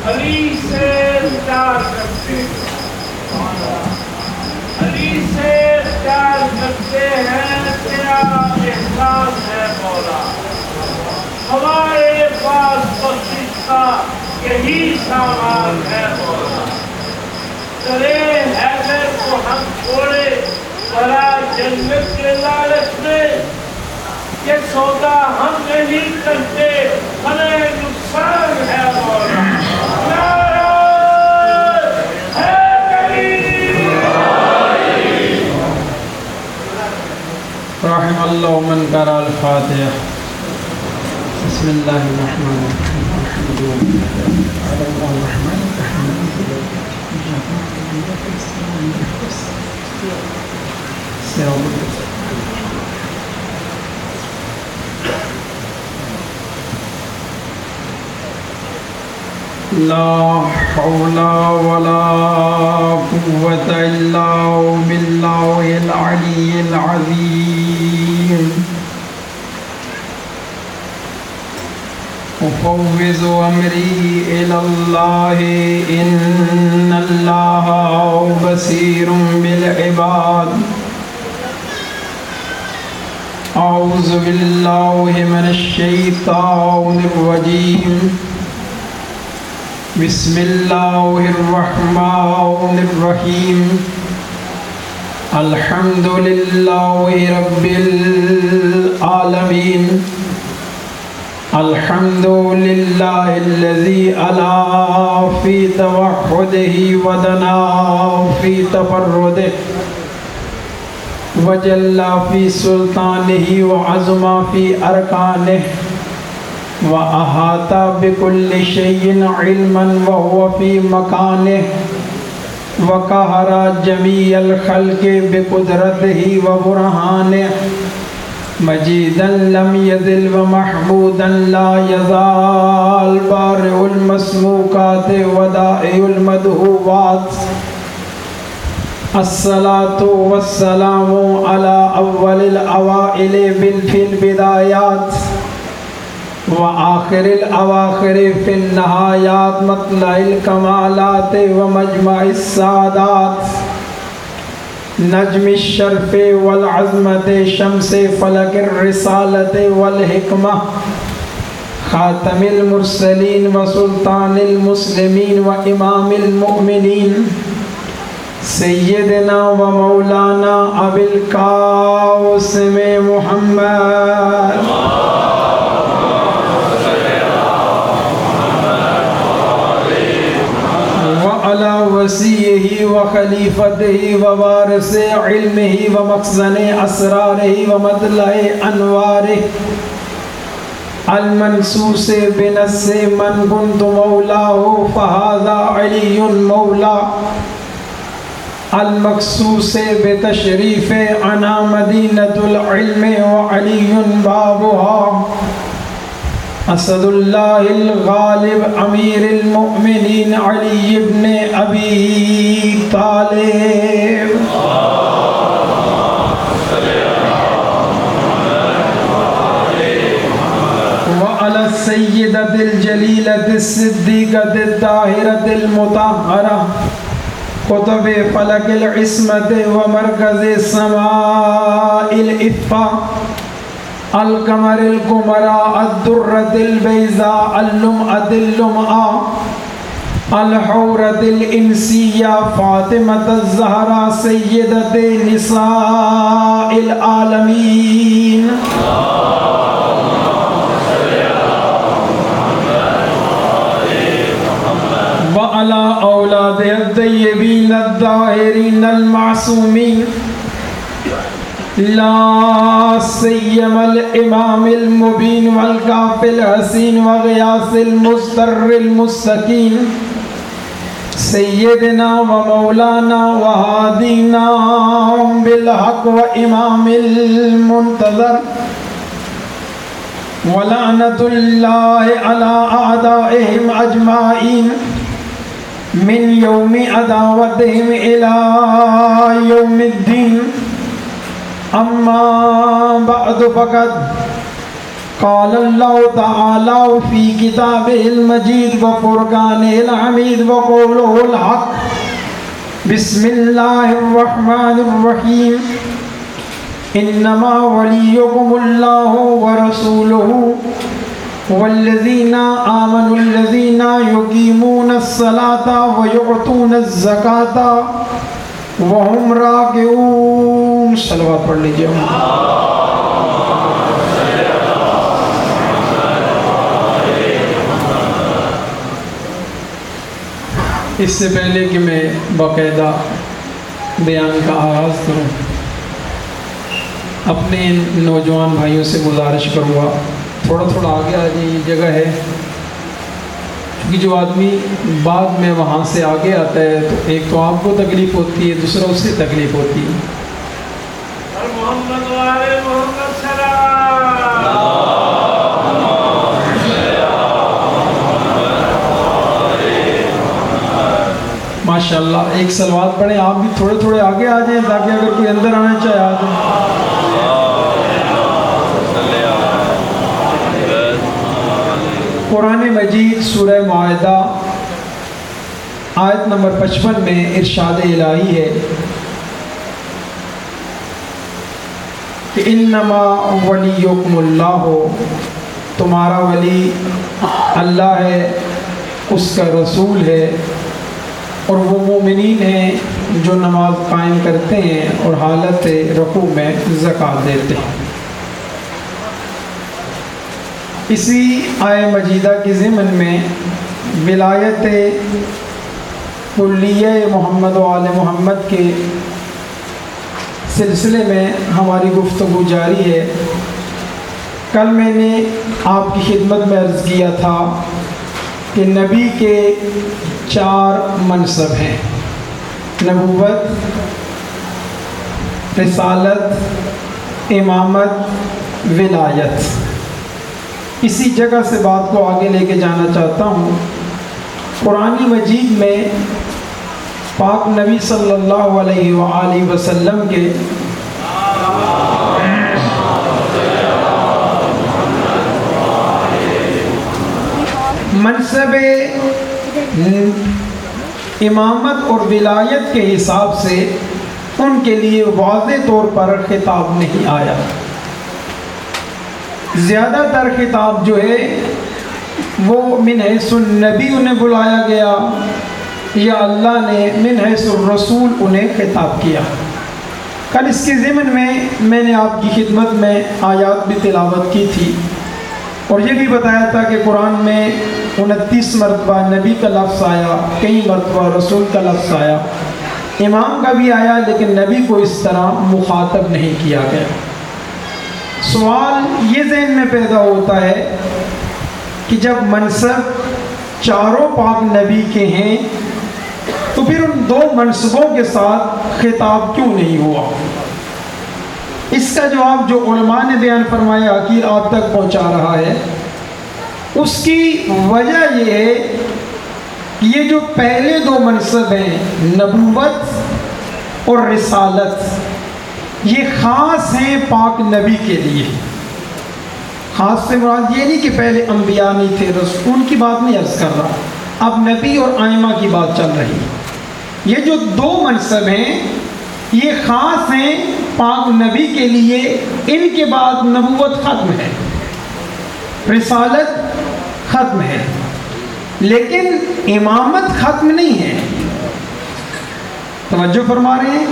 علی سے پیار کرتے ہیں، علی سے پیار کرتے ہیں، تیرا احسان ہے مولا۔ ہمارے پاس بخشش کا یہی سامان ہے مولا۔ کرے حیدر کو ہم چھوڑے ذرا جنت کے لالچ میں، یہ سودا ہم نہیں کرتے، ہمیں نقصان ہے مولا۔ رحم اللہ من قرأ الفاتحہ۔ بسم اللہ الرحمن الرحیم، الحمد للہ الرحمن لا حول ولا قوة إلا بالله العلي العظيم۔ أفوض أمري إلى الله إن الله بصير بالعباد۔ أعوذ بالله من الشيطان الرجيم، بسم الله الرحمن الرحيم، الحمد لله رب العالمين، الحمد لله الذي علا في توحده ودنا في تفرده، وجل في سلطانه وعظم في أركانه، وأحاط بكل شيء علما وهو في مكانه، وقهر جميع الخلق بقدرته وبرهانه، مجيدا لم يزل ومحمودا لا يزال، بارئ المسموكات ودائع المدهوات، الصلاة والسلام على أول الأوائل في البدايات، وآخر الأواخر في النهايات، مطلع الكمالات ومجمع السعادات، نجم الشرف والعظمة، شمس فلك الرسالة والحكمة، خاتم المرسلين وسلطان المسلمين وإمام المؤمنين، سيدنا ومولانا أبي القاسم محمد وعلى وصيه وخليفته ووارث علمه ومخزن أسراره ومطلع أنواره، المنصوص بنص من كنت مولاه فهذا علي مولى، المخصوص بتشریف انا مدینة العلم وعلی بابها، اسد اللہ الغالب امیر المؤمنین علی بن ابی طالب، وعلى السیدة الجلیلة الصدیقة الطاہرة المطہرة، قطب فلک العصمت ومرکز سماء الإفا، القمر القمراء الدرة البيضاء اللمعة اللمعة، الحورة الإنسية فاطمة الزهراء سيدة نساء العالمين، وعلى أولادها الطيبين الطاهرين المعصومين، لا سيما الإمام المبين والكافي الحسين وغياث المستر المستقيم، سيدنا ومولانا وهادينا بالحق وإمام المنتظر، ولعنة الله على أعدائهم أجمعين من يوم عداوتهم إلى يوم الدين، أما بعد فقد قال اللہ تعالی فی کتابہ المجید وفرقانہ الحمید وقولہ الحق بسم اللہ الرحمن الرحیم انما ولیکم اللہ ورسولہ والذین آمنوا الذین یقیمون الصلاة ویؤتون الزکاة وہم راکعون. صلوات پڑھ لیجیے. اس سے پہلے کہ میں باقاعدہ بیان کا آغاز کروں، اپنے نوجوان بھائیوں سے گزارش کروں گا تھوڑا تھوڑا آگے آ جائیں. یہ جگہ ہے کیونکہ جو آدمی بعد میں وہاں سے آگے آتا ہے تو ایک تو آپ کو تکلیف ہوتی ہے، دوسرا اس سے تکلیف ہوتی ہے. محمد والے محمد سلام. ماشاءاللہ ایک صلوات پڑھیں. آپ بھی تھوڑے تھوڑے آگے آ جائیں تاکہ اگر کوئی اندر آنا چاہے آ جائیں. قرآن مجید سورہ مائدہ آیت نمبر 55 میں ارشاد الہی ہے کہ انما ولیکم اللہ، تمہارا ولی اللہ ہے، اس کا رسول ہے، اور وہ مومنین ہیں جو نماز قائم کرتے ہیں اور حالت رکوع میں زکوٰۃ دیتے ہیں. اسی آیہ مجیدہ کے ضمن میں ولایت کلیہ محمد و آل محمد کے سلسلے میں ہماری گفتگو جاری ہے. کل میں نے آپ کی خدمت میں عرض کیا تھا کہ نبی کے 4 منصب ہیں: نبوت، رسالت، امامت، ولایت. اسی جگہ سے بات کو آگے لے کے جانا چاہتا ہوں. قرآن مجید میں پاک نبی صلی اللہ علیہ وآلہ وسلم کے منصب امامت اور ولایت کے حساب سے ان کے لیے واضح طور پر خطاب نہیں آیا. زیادہ تر خطاب جو ہے وہ من حیث النبی انہیں بلایا گیا یا اللہ نے من حیث الرسول انہیں خطاب کیا. کل اس کے ضمن میں نے آپ کی خدمت میں آیات بھی تلاوت کی تھی اور یہ بھی بتایا تھا کہ قرآن میں 29 مرتبہ نبی کا لفظ آیا، کئی مرتبہ رسول کا لفظ آیا، امام کا بھی آیا، لیکن نبی کو اس طرح مخاطب نہیں کیا گیا. سوال یہ ذہن میں پیدا ہوتا ہے کہ جب منصب چاروں پاک نبی کے ہیں تو پھر ان 2 منصبوں کے ساتھ خطاب کیوں نہیں ہوا؟ اس کا جواب جو علماء نے بیان فرمایا کہ آپ تک پہنچا رہا ہے، اس کی وجہ یہ ہے کہ یہ جو پہلے 2 منصب ہیں نبوت اور رسالت، یہ خاص ہیں پاک نبی کے لیے. خاص سے مراد یہ نہیں کہ پہلے انبیاء نہیں تھے، رسول کی بات نہیں عرض کر رہا، اب نبی اور ائمہ کی بات چل رہی ہے. یہ جو 2 منصب ہیں یہ خاص ہیں پاک نبی کے لیے، ان کے بعد نبوت ختم ہے، رسالت ختم ہے، لیکن امامت ختم نہیں ہے. توجہ فرما رہے ہیں؟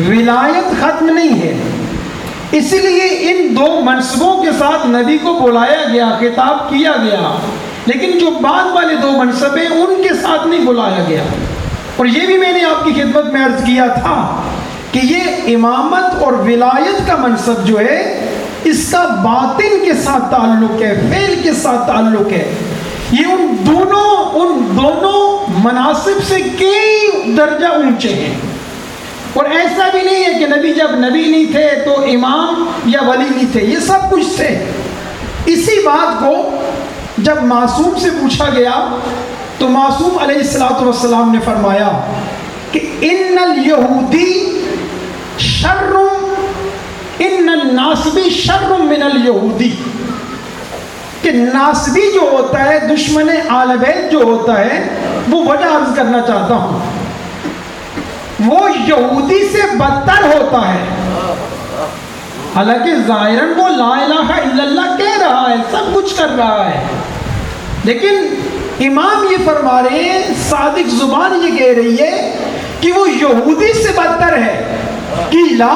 ولایت ختم نہیں ہے. اس لیے ان 2 منصبوں کے ساتھ نبی کو بلایا گیا، خطاب کیا گیا، لیکن جو بعد والے 2 منصب ہیں ان کے ساتھ نہیں بلایا گیا. اور یہ بھی میں نے آپ کی خدمت میں عرض کیا تھا کہ یہ امامت اور ولایت کا منصب جو ہے اس کا باطن کے ساتھ تعلق ہے، فعل کے ساتھ تعلق ہے. یہ ان دونوں مناصب سے کئی درجہ اونچے ہیں. اور ایسا بھی نہیں ہے کہ نبی جب نبی نہیں تھے تو امام یا ولی نہیں تھے، یہ سب کچھ تھے. اسی بات کو جب معصوم سے پوچھا گیا تو معصوم علیہ السلام نے فرمایا کہ ان الیہودی شر ان الناسبی شر من الیہودی. کہ ناسبی جو ہوتا ہے، دشمن آل بیت جو ہوتا ہے، وہ وجہ عرض کرنا چاہتا ہوں، وہ یہودی سے بدتر ہوتا ہے. حالانکہ ظاہراً وہ لا الہ الا اللہ کہہ رہا ہے، سب کچھ کر رہا ہے، لیکن امام یہ فرما رہے ہیں، صادق زبان یہ کہہ رہی ہے کہ وہ یہودی سے بدتر ہے. قیلا،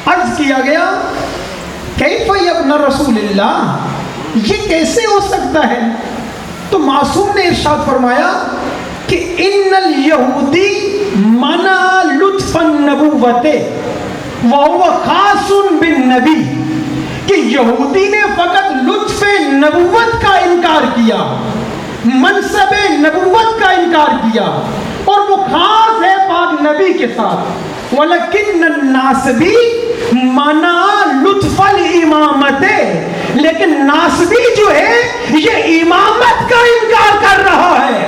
عرض کیا گیا، کیف یبن رسول اللہ، یہ کیسے ہو سکتا ہے؟ تو معصوم نے ارشاد فرمایا کہ ان الیہودی منع لطف النبوت وہو خاص بالنبی، کہ یہودی نے فقط لطف نبوت کا انکار کیا، منصب نبوت کا انکار کیا، اور وہ خاص ہے پاک نبی کے ساتھ. وَلَكِنَّ النَّاسِبی منع لطف الامامت، لیکن ناسبی جو ہے یہ امامت کا انکار کر رہا ہے.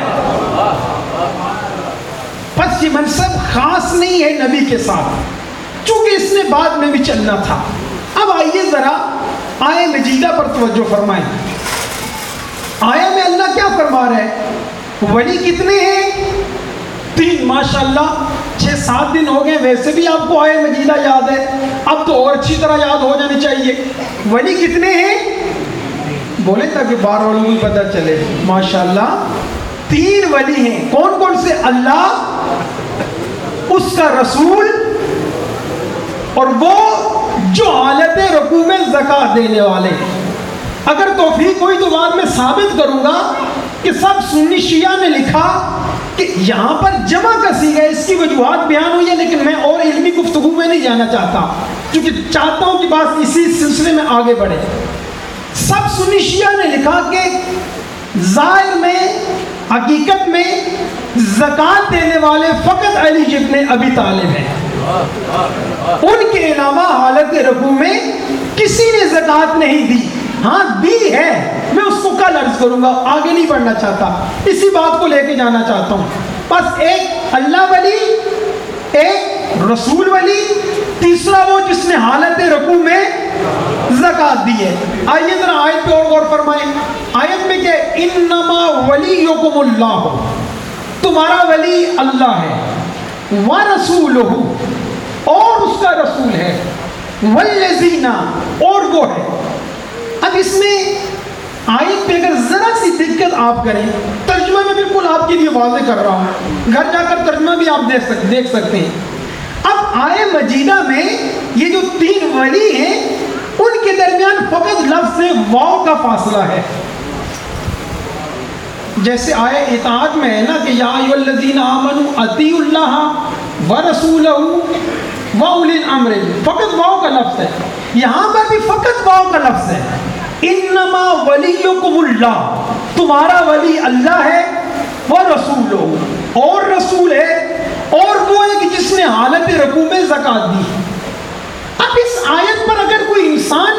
پس یہ منصب خاص نہیں ہے نبی کے ساتھ، چونکہ اس نے بعد میں بھی چلنا تھا. اب آئیے ذرا آیہ مجیدہ پر توجہ فرمائیں. آیہ میں اللہ کیا فرما رہا ہے؟ ولی کتنے ہیں؟ 3. ماشاءاللہ 6-7 دن ہو گئے، ویسے بھی آپ کو آیہ مجیدہ یاد ہے، اب تو اور اچھی طرح یاد ہو جانی چاہیے. ولی کتنے ہیں؟ بولے تاکہ بار والوں کو پتہ چلے. ماشاءاللہ 3 ولی ہیں. کون کون سے؟ اللہ، اس کا رسول، اور وہ جو حالت رکوع میں زکوٰۃ دینے والے. اگر توفیق ہوئی تو بعد میں ثابت کروں گا کہ سب سنی شیعہ نے لکھا کہ یہاں پر جمع کسی ہے، اس کی وجوہات بیان ہوئی ہے، لیکن میں اور علمی گفتگو میں نہیں جانا چاہتا، کیونکہ چاہتا ہوں کہ بات اسی سلسلے میں آگے بڑھے. سب سنی شیعہ نے لکھا کہ ظاہر میں، حقیقت میں زکوٰۃ دینے والے فقط علی ابن ابی طالب ہیں. ان کے علاوہ حالت رکوع میں کسی نے زکوٰۃ نہیں دی. ہاں دی ہے، میں اس کو کل عرض کروں گا، آگے نہیں بڑھنا چاہتا، اسی بات کو لے کے جانا چاہتا ہوں. بس ایک اللہ ولی، ایک رسول ولی، تیسرا وہ جس نے حالت رکوع میں زکوٰۃ دی ہے. آئیے ذرا آیت پہ اور غور فرمائیں. آیت میں کہ انما ولیکم اللہ، تمہارا ولی اللہ ہے، ورسولہ، اور اس کا رسول ہے، والذین، اور وہ ہے. اب اس میں آیت پہ اگر ذرا سی دقت آپ کریں، ترجمہ میں بالکل آپ کے لیے واضح کر رہا ہوں، گھر جا کر ترجمہ بھی آپ دیکھ سکتے ہیں. اب آیہ مجیدہ میں یہ جو 3 ولی ہیں ان کے درمیان فقط لفظ واو کا فاصلہ ہے. جیسے آیہ اطاعت میں ہے نا کہ یا ایھا الذین آمنوا اطیعوا اللہ ورسولہ واولی الامر، فقط واو کا لفظ ہے. یہاں پر بھی فقط واو کا لفظ ہے. انما ولیکم اللہ، تمہارا ولی اللہ ہے، ورسولہ، اور رسول ہے، اور وہ ہے کہ جس نے حالت رکوع میں زکوٰۃ دی. اب اس آیت پر اگر کوئی انسان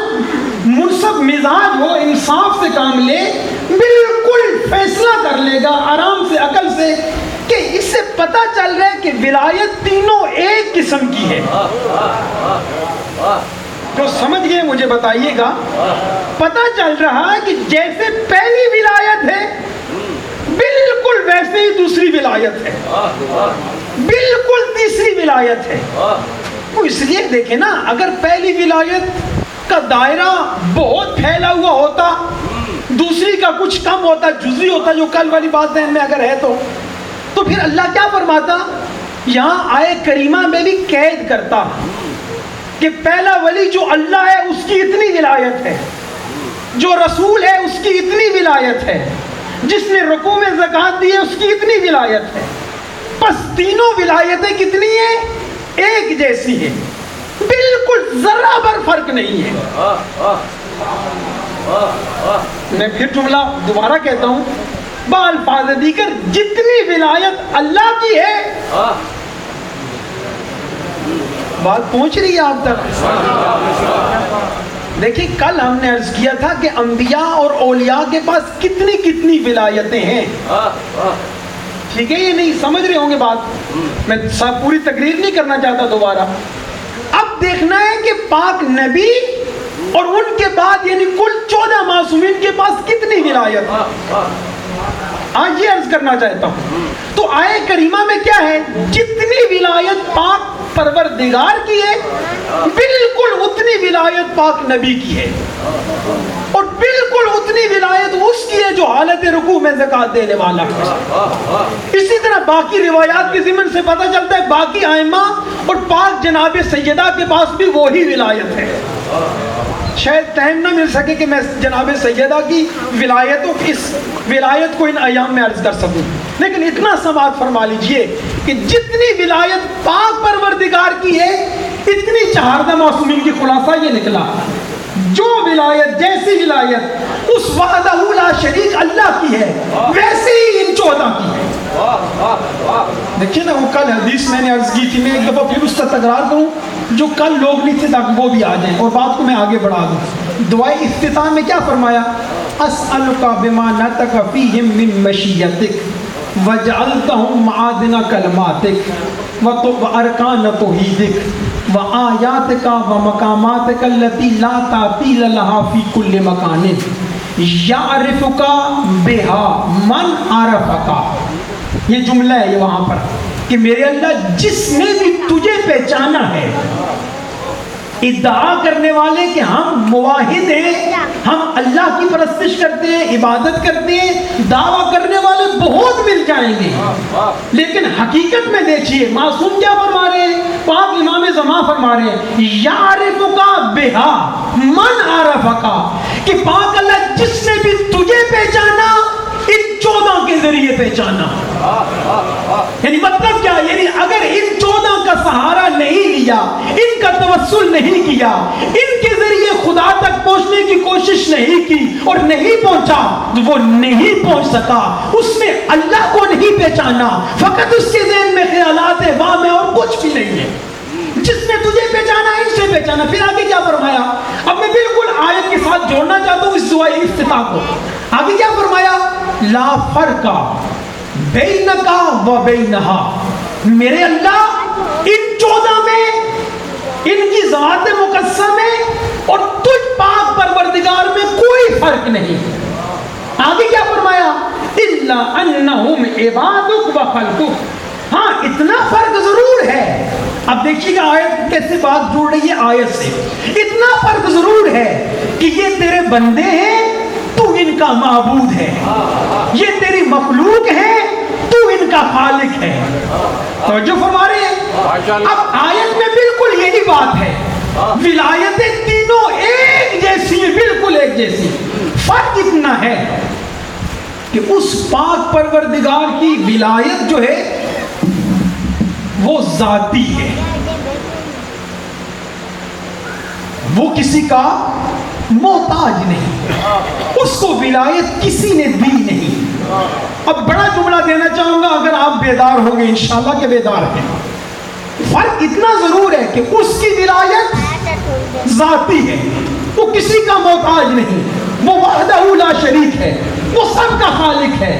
منصف مزاج ہو، انصاف سے کام لے، بالکل فیصلہ کر لے گا آرام سے، عقل سے، کہ اس سے پتہ چل رہا ہے کہ ولایت تینوں ایک قسم کی ہے. جو سمجھ گئے مجھے بتائیے گا. پتہ چل رہا ہے کہ جیسے پہلی ولایت ہے بالکل ویسے ہی دوسری ولایت ہے، بالکل تیسری ولایت ہے. وہ اس لیے دیکھیں نا، اگر پہلی ولایت کا دائرہ بہت پھیلا ہوا ہوتا، دوسری کا کچھ کم ہوتا، جزوی ہوتا، جو کل والی بات ذہن میں اگر ہے تو پھر اللہ کیا فرماتا؟ یہاں آیہ کریمہ میں بھی قید کرتا کہ پہلا ولی جو اللہ ہے اس کی اتنی ولایت ہے، جو رسول ہے اس کی اتنی ولایت ہے، جس نے رکوع میں زکوٰۃ دی ہے اس کی اتنی ولایت ہے. بس تینوں ولایتیں کتنی ہیں؟ ایک جیسی ہیں، بالکل ذرہ بھر فرق نہیں ہے. میں پھر جملہ دوبارہ کہتا ہوں، بالفاظ دیگر جتنی ولایت اللہ کی ہے، بات پہنچ رہی ہے آپ تک؟ دیکھیں کل ہم نے عرض کیا تھا کہ انبیاء اور اولیاء کے پاس کتنی کتنی ولایتیں ہیں. ٹھیک ہے، یہ نہیں سمجھ رہے ہوں گے بات، میں پوری تقریر نہیں کرنا چاہتا دوبارہ. اب دیکھنا ہے کہ پاک نبی اور ان کے بعد یعنی کل 14 معصومین کے پاس کتنی ولایت؟ آج یہ عرض کرنا چاہتا ہوں. تو آیے کریمہ میں کیا ہے؟ جتنی ولایت پاک پروردگار کی ہے بالکل اتنی ولایت پاک نبی کی ہے، اور بالکل اتنی ولایت اس کی ہے جو حالت رکوع میں زکوٰۃ دینے والا ہے. اسی طرح باقی روایات کے ضمن سے پتہ چلتا ہے باقی ائمہ اور پاک جناب سیدہ کے پاس بھی وہی ولایت ہے. شاید ٹائم نہ مل سکے کہ میں جناب سیدہ کی ولایتوں کی اس ولایت کو ان ایام میں عرض کر سکوں، لیکن اتنا سماعت فرما لیجئے کہ جتنی ولایت پاک پروردگار کی ہے اتنی 14 معصومین کی خلاصہ یہ نکلا. جو ولایت جیسی ولایت اس وحدہ لا شریک اللہ کی ہے ویسے ہی ان 14 کی ہے. دیکھیے نا، وہ کل حدیث میں نے عرض کی تھی، میں ایک دفعہ پھر اس کا تکرار کروں جو کل لوگ نہیں تھے تاکہ وہ بھی آ جائیں اور بات کو میں آگے بڑھا دوں. دعائے افتتاح میں کیا فرمایا؟ اسألک بما نطق فیہم من مشیتک وجعلتہم معادن کلماتک وارکان توحیدک وآیاتک ومقاماتک التی لا تعطیل لها فی کل مکان یعرفک بہا من عرفک. یہ جملہ ہے وہاں پر کہ میرے اللہ جس نے بھی تجھے پہچانا ہے. ادعا کرنے والے کہ ہم موحد ہیں، ہم اللہ کی پرستش کرتے ہیں، عبادت کرتے ہیں، دعویٰ کرنے والے بہت مل جائیں گے، لیکن حقیقت میں دیکھیے معصوم کیا فرما رہے ہیں؟ پاک امام زمان فرما رہے ہیں یعرفکا بہا من عرفکا، کہ پاک اللہ جس نے بھی تجھے پہچانا ان 14 کے ذریعے پہچانا. یعنی مطلب کیا؟ یعنی اگر ان 14 کا سہارا نہیں لیا، ان کا توسل نہیں کیا، ان کے ذریعے خدا تک پہنچنے کی کوشش نہیں کی اور نہیں پہنچا، وہ نہیں پہنچ سکا. اس نے اللہ کو نہیں پہچانا، فقط اس کے ذہن میں خیالات ہے، وہاں میں اور کچھ بھی نہیں ہے. جس نے تجھے پہچانا ان سے پہچانا. پھر آگے کیا فرمایا؟ اب میں بالکل آیت کے ساتھ جوڑنا چاہتا ہوں اس دعائے افتتاح کو. آگے کیا فرمایا؟ لا فرق بینکا و بینہا، میرے اللہ ان 14 میں، ان کی ذات مقدسہ میں اور تجھ پاک پروردگار میں کوئی فرق نہیں. آگے کیا فرمایا؟ الا انہم عبادک و خلقک. ہاں اتنا فرق ضرور ہے. اب دیکھیے گا آیت کیسے بات جوڑ رہی ہے آیت سے. اتنا فرق ضرور ہے کہ یہ تیرے بندے ہیں، تو ان کا معبود ہے. یہ تیری مخلوق ہے، تو ان کا خالق ہے. توجہ فرما رہے ہیں؟ اب آیت میں بالکل یہی بات ہے. ولایتیں تینوں ایک جیسی ہیں، بالکل ایک جیسی. فرق اتنا ہے کہ اس پاک پروردگار کی ولایت جو ہے وہ ذاتی ہے، وہ کسی کا محتاج نہیں، اس کو ولایت کسی نے دی نہیں. اب بڑا جملہ دینا چاہوں گا اگر آپ بیدار ہوں گے، انشاءاللہ کہ بیدار ہیں. فرق اتنا ضرور ہے کہ اس کی ولایت ذاتی ہے، وہ کسی کا محتاج نہیں، وہ وحدہ لا شریک ہے، وہ سب کا خالق ہے.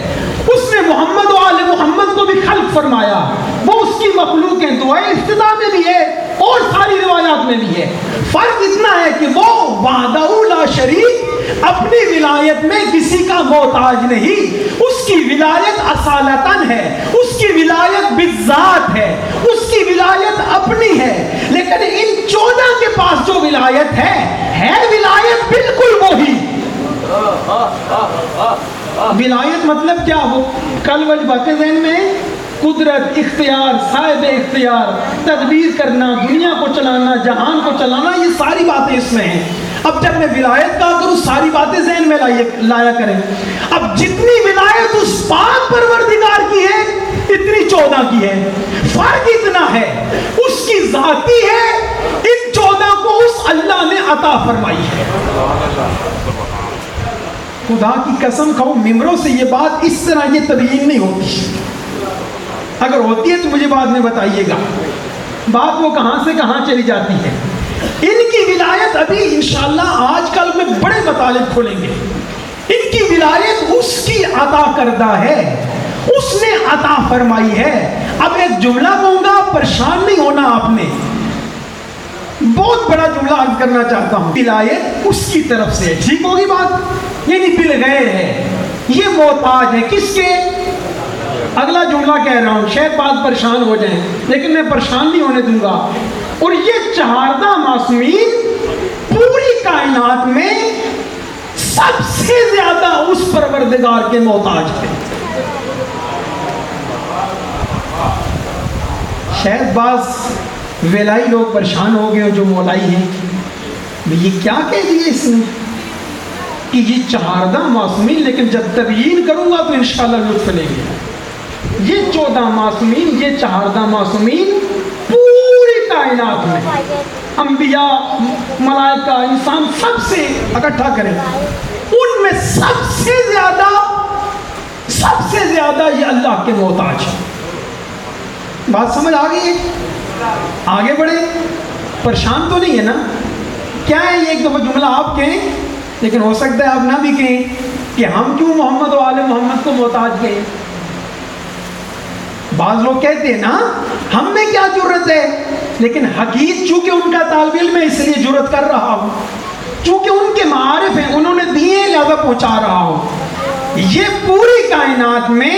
اس نے محمد و آل محمد کو بھی خلق فرمایا، وہ اس کی مخلوق ہیں. دعائے افتتاح میں بھی ہے اور ساری روایات میں بھی ہے. فرق اتنا ہے کہ وہ وحدہ لا شریک اپنی ولایت میں کسی کا محتاج نہیں. اس کی ولایت اصالتاً ہے، اس کی ولایت بالذات ہے، اس کی ولایت اپنی ہے. لیکن ان 14 کے پاس جو ولایت ہے ولایت بالکل وہی. ولایت مطلب کیا؟ وہ کل والی باتیں ذہن میں، قدرت، اختیار، صاحب اختیار، تدبیر کرنا، دنیا کو چلانا، جہان کو چلانا، یہ ساری باتیں اس میں ہیں. اب جب میں ولایت کہا کروں ساری باتیں ذہن میں لایا کریں. اب جتنی ولایت اس پاک پروردگار کی ہے اتنی 14 کی ہے. فرق اتنا ہے اس کی ذاتی ہے، ان 14 کو اس اللہ نے عطا فرمائی ہے. خدا کی قسم کھاؤں ممبروں سے یہ بات اس طرح یہ تبیین نہیں ہوتی. اگر ہوتی ہے تو مجھے بعد میں بتائیے گا. بات وہ کہاں سے کہاں چلی جاتی ہے. ان کی ولایت ابھی انشاءاللہ آج کل میں بڑے مطالب کھولیں گے. ان کی ولایت اس کی عطا کردہ ہے، اس نے عطا فرمائی ہے. اب ایک جملہ کہوں گا، پریشان نہیں ہونا آپ نے. بہت بڑا جملہ عرض کرنا چاہتا ہوں، ولایت اس کی طرف سے، ٹھیک ہوگی بات؟ یعنی بالغیر ہے، یہ محتاج ہے کس کے؟ اگلا جملہ کہہ رہا ہوں، شاید بات پریشان ہو جائیں لیکن میں پریشان نہیں ہونے دوں گا۔ اور یہ 14 معصومین پوری کائنات میں سب سے زیادہ اس پروردگار کے محتاج ہے۔ شاید بعض ویلائی لوگ پریشان ہو گئے جو مولائی ہیں، یہ کیا کہہ دیا اس نے کہ یہ 14 معصومین، لیکن جب تبیین کروں گا تو انشاءاللہ لطف لیں گے۔ یہ 14 معصومین، یہ 14 معصومین پوری کائنات میں انبیاء، ملائکہ، انسان سب سے اکٹھا کریں، ان میں سب سے زیادہ یہ اللہ کے محتاج ہے۔ بات سمجھ آ گئی ہے؟ آگے بڑھے، پریشان تو نہیں ہے نا؟ کیا ہے یہ ایک دفعہ جملہ آپ کہیں، لیکن ہو سکتا ہے آپ نہ بھی کہیں کہ ہم کیوں محمد و آل محمد کو محتاج کہیں۔ بعض لوگ کہتے ہیں نا ہم میں کیا جرت ہے، لیکن حقیقت چونکہ ان کا طالب علم ہے اس لیے جرت کر رہا ہوں، چونکہ ان کے معارف ہیں، انہوں نے دیے لہذا پہنچا رہا ہوں۔ یہ پوری کائنات میں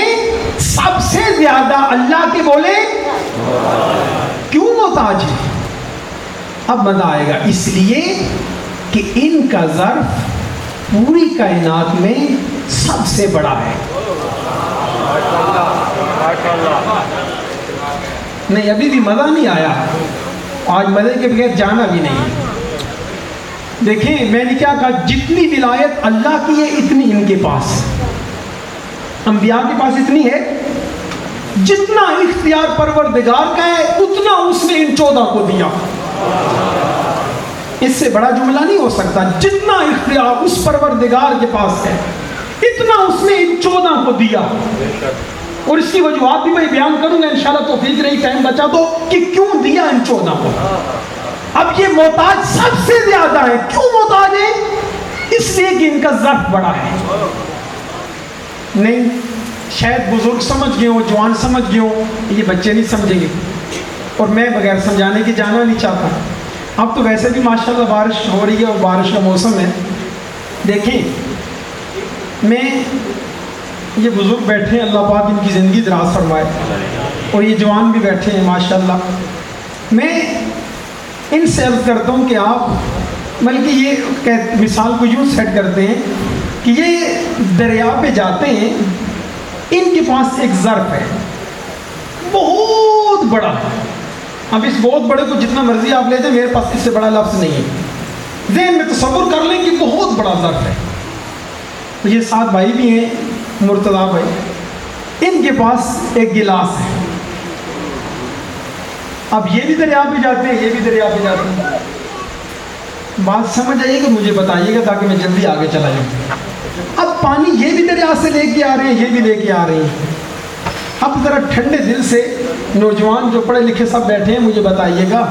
سب سے زیادہ اللہ کے بولے کیوں محتاج ہے؟ اب مزہ آئے گا، اس لیے کہ ان کا ظرف پوری کائنات میں سب سے بڑا ہے۔ نہیں ابھی بھی مزہ نہیں آیا، آج مزے کے بغیر جانا بھی نہیں۔ دیکھیں میں نے کیا کہا، جتنی ولایت اللہ کی ہے اتنی ان کے پاس، انبیاء کے پاس اتنی ہے، جتنا اختیار پروردگار کا ہے اتنا اس نے ان 14 کو دیا۔ اس سے بڑا جملہ نہیں ہو سکتا، جتنا اختیار اس پروردگار کے پاس ہے اتنا اس نے ان 14 کو دیا۔ اور اس کی وجوہات بھی میں بیان کروں گا انشاءاللہ توفیق رہی، ٹائم بچا تو، کہ کیوں دیا ان 14 کو۔ اب یہ محتاج سب سے زیادہ ہے، کیوں محتاج ہے؟ اس لیے کہ ان کا ظرف بڑا ہے۔ نہیں شاید بزرگ سمجھ گئے ہوں، جوان سمجھ گئے ہوں، یہ بچے نہیں سمجھیں گے، اور میں بغیر سمجھانے کے جانا نہیں چاہتا۔ اب تو ویسے بھی ماشاءاللہ بارش ہو رہی ہے اور بارش کا موسم ہے۔ دیکھیں میں یہ بزرگ بیٹھے ہیں، اللہ پاک ان کی زندگی دراز فرمائے، اور یہ جوان بھی بیٹھے ہیں ماشاءاللہ۔ میں ان سے عرض کرتا ہوں کہ آپ بلکہ یہ مثال کو یوں سیٹ کرتے ہیں کہ یہ دریا پہ جاتے ہیں، ان کے پاس ایک ظرف ہے بہت بڑا۔ اب اس بہت بڑے کو جتنا مرضی آپ لے جائیں، میرے پاس اس سے بڑا لفظ نہیں ہے، ذہن میں تصور کر لیں کہ بہت بڑا ظرف ہے۔ یہ 7 بھائی بھی ہیں، مرتضیٰ بھائی، ان کے پاس ایک گلاس ہے۔ اب یہ بھی دریا پہ جاتے ہیں، یہ بھی دریا پہ جاتے ہیں۔ بات سمجھ آئیے کہ مجھے بتائیے گا تاکہ میں جلدی آگے چلا جاؤں۔ اب پانی یہ بھی دریا سے لے کے آ رہے ہیں، یہ بھی لے کے آ رہے ہیں۔ اب ذرا ٹھنڈے دل سے نوجوان جو پڑھے لکھے سب بیٹھے ہیں مجھے بتائیے گا،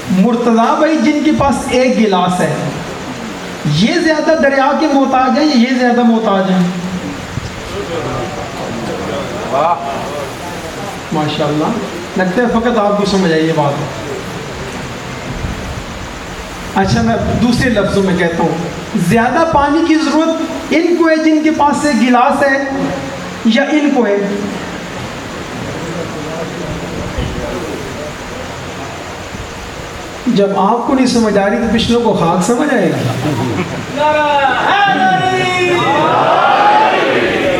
مرتضیٰ بھائی جن کے پاس ایک گلاس ہے، یہ زیادہ دریا کے محتاج ہیں یا یہ زیادہ محتاج ہیں؟ ماشاءاللہ، لگتا ہے فقط آپ کو سمجھ آئی یہ بات۔ اچھا میں دوسرے لفظوں میں کہتا ہوں، زیادہ پانی کی ضرورت ان کو ہے جن کے پاس سے گلاس ہے یا ان کو ہے؟ جب آپ کو نہیں سمجھ آ رہی تو پچھلوں کو خاک سمجھ آئے گا۔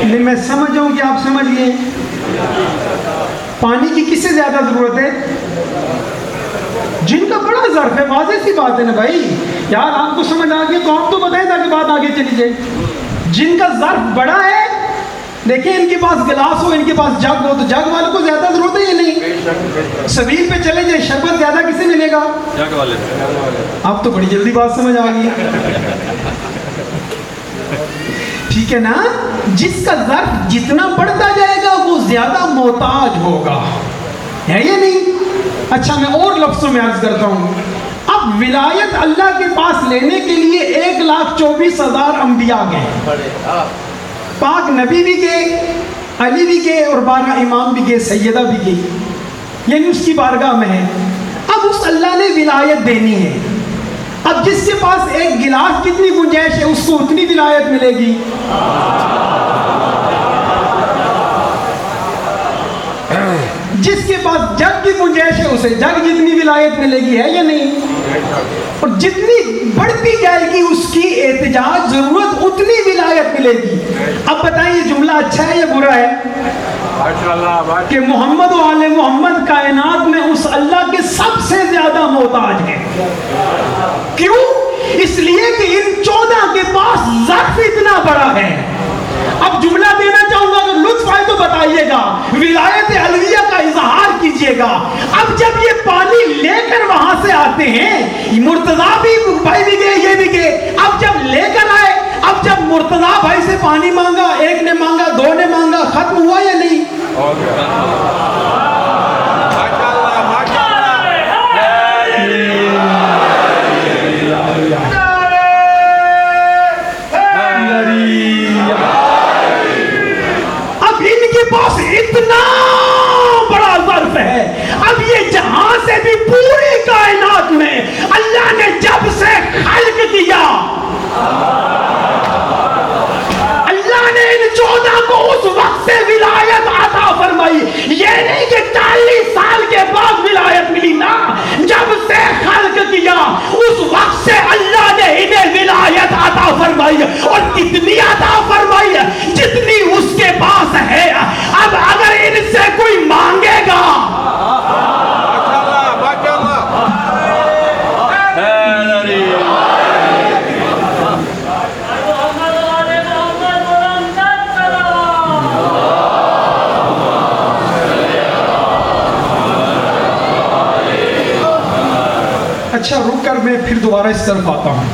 نہیں میں سمجھ جاؤں کہ آپ سمجھ گئے۔ پانی کی کس سے زیادہ ضرورت ہے؟ جن کا بڑا ظرف ہے، واضح سی بات ہے نا بھائی، یار آپ کو سمجھ آ گیا تو آپ تو بتائیں تاکہ بات آگے چلی جائے۔ جن کا ظرف بڑا ہے، دیکھیں ان کے پاس گلاس ہو، ان کے پاس جگ ہو، تو جگ والوں کو زیادہ ضرورت ہے یا نہیں؟ سبیل پہ چلے جائیں، شربت زیادہ کسے ملے گا؟ جگ والے۔ اب تو بڑی جلدی بات سمجھ آ گئی، ٹھیک ہے نا؟ جس کا ظرف جتنا بڑھتا جائے گا وہ زیادہ محتاج ہوگا، ہے یا نہیں؟ اچھا میں اور لفظوں میں عرض کرتا ہوں، اب ولایت اللہ کے پاس لینے کے لیے 1,24,000 انبیاء گئے، پاک نبی بھی گئے، علی بھی گئے، اور 12 امام بھی گئے، سیدہ بھی گئی، یعنی اس کی بارگاہ میں ہے۔ اب شخص اللہ نے ولایت دینی ہے. اب جس کے پاس ایک گلاس کتنی گنجائش ہے اس کو اتنی ولایت ملے گی. جس کے پاس جگ کی گنجائش ہے اسے جگ جتنی ولایت ملے گی, ہے یا نہیں؟ اور جتنی بڑھتی جائے گی اس کی احتجاج ضرورت اتنی ولایت ملے گی. اب بتائیں یہ جملہ اچھا ہے یا برا ہے کہ محمد و آل محمد کائنات میں اس اللہ کے سب سے زیادہ محتاج ہیں؟ کیوں؟ اس لیے کہ ان 14 کے پاس ظرف اتنا بڑا ہے. اب جملہ دینا چاہوں گا, اگر لطف آئے تو بتائیے گا, ولایت علویہ کا اظہار کیجئے گا. اب جب یہ پانی لے کر وہاں سے آتے ہیں, مرتضیٰ بھی بھائی بھی گئے, یہ بھی گئے, اب جب لے کر آئے, اب جب مرتضیٰ بھائی سے پانی مانگا, ایک نے مانگا, دو نے مانگا, ختم ہوا یا نہیں؟ پاس اتنا بڑا ظرف ہے. اب یہ جہاں سے بھی پوری کائنات میں اللہ نے جب سے خلق کیا, اللہ نے ان 14 کو اس وقت سے ولایت عطا فرمائی. یہ نہیں کہ 40 سال کے بعد ولایت ملی نا, جب سے خلق کیا اس وقت سے اللہ نے انہیں ولایت عطا فرمائی. اور کتنی عطا فرمائی؟ جتنی اس کے پاس ہے. اب اگر ان سے کوئی مانگے گا, اچھا رک کر میں پھر دوبارہ اس طرف آتا ہوں.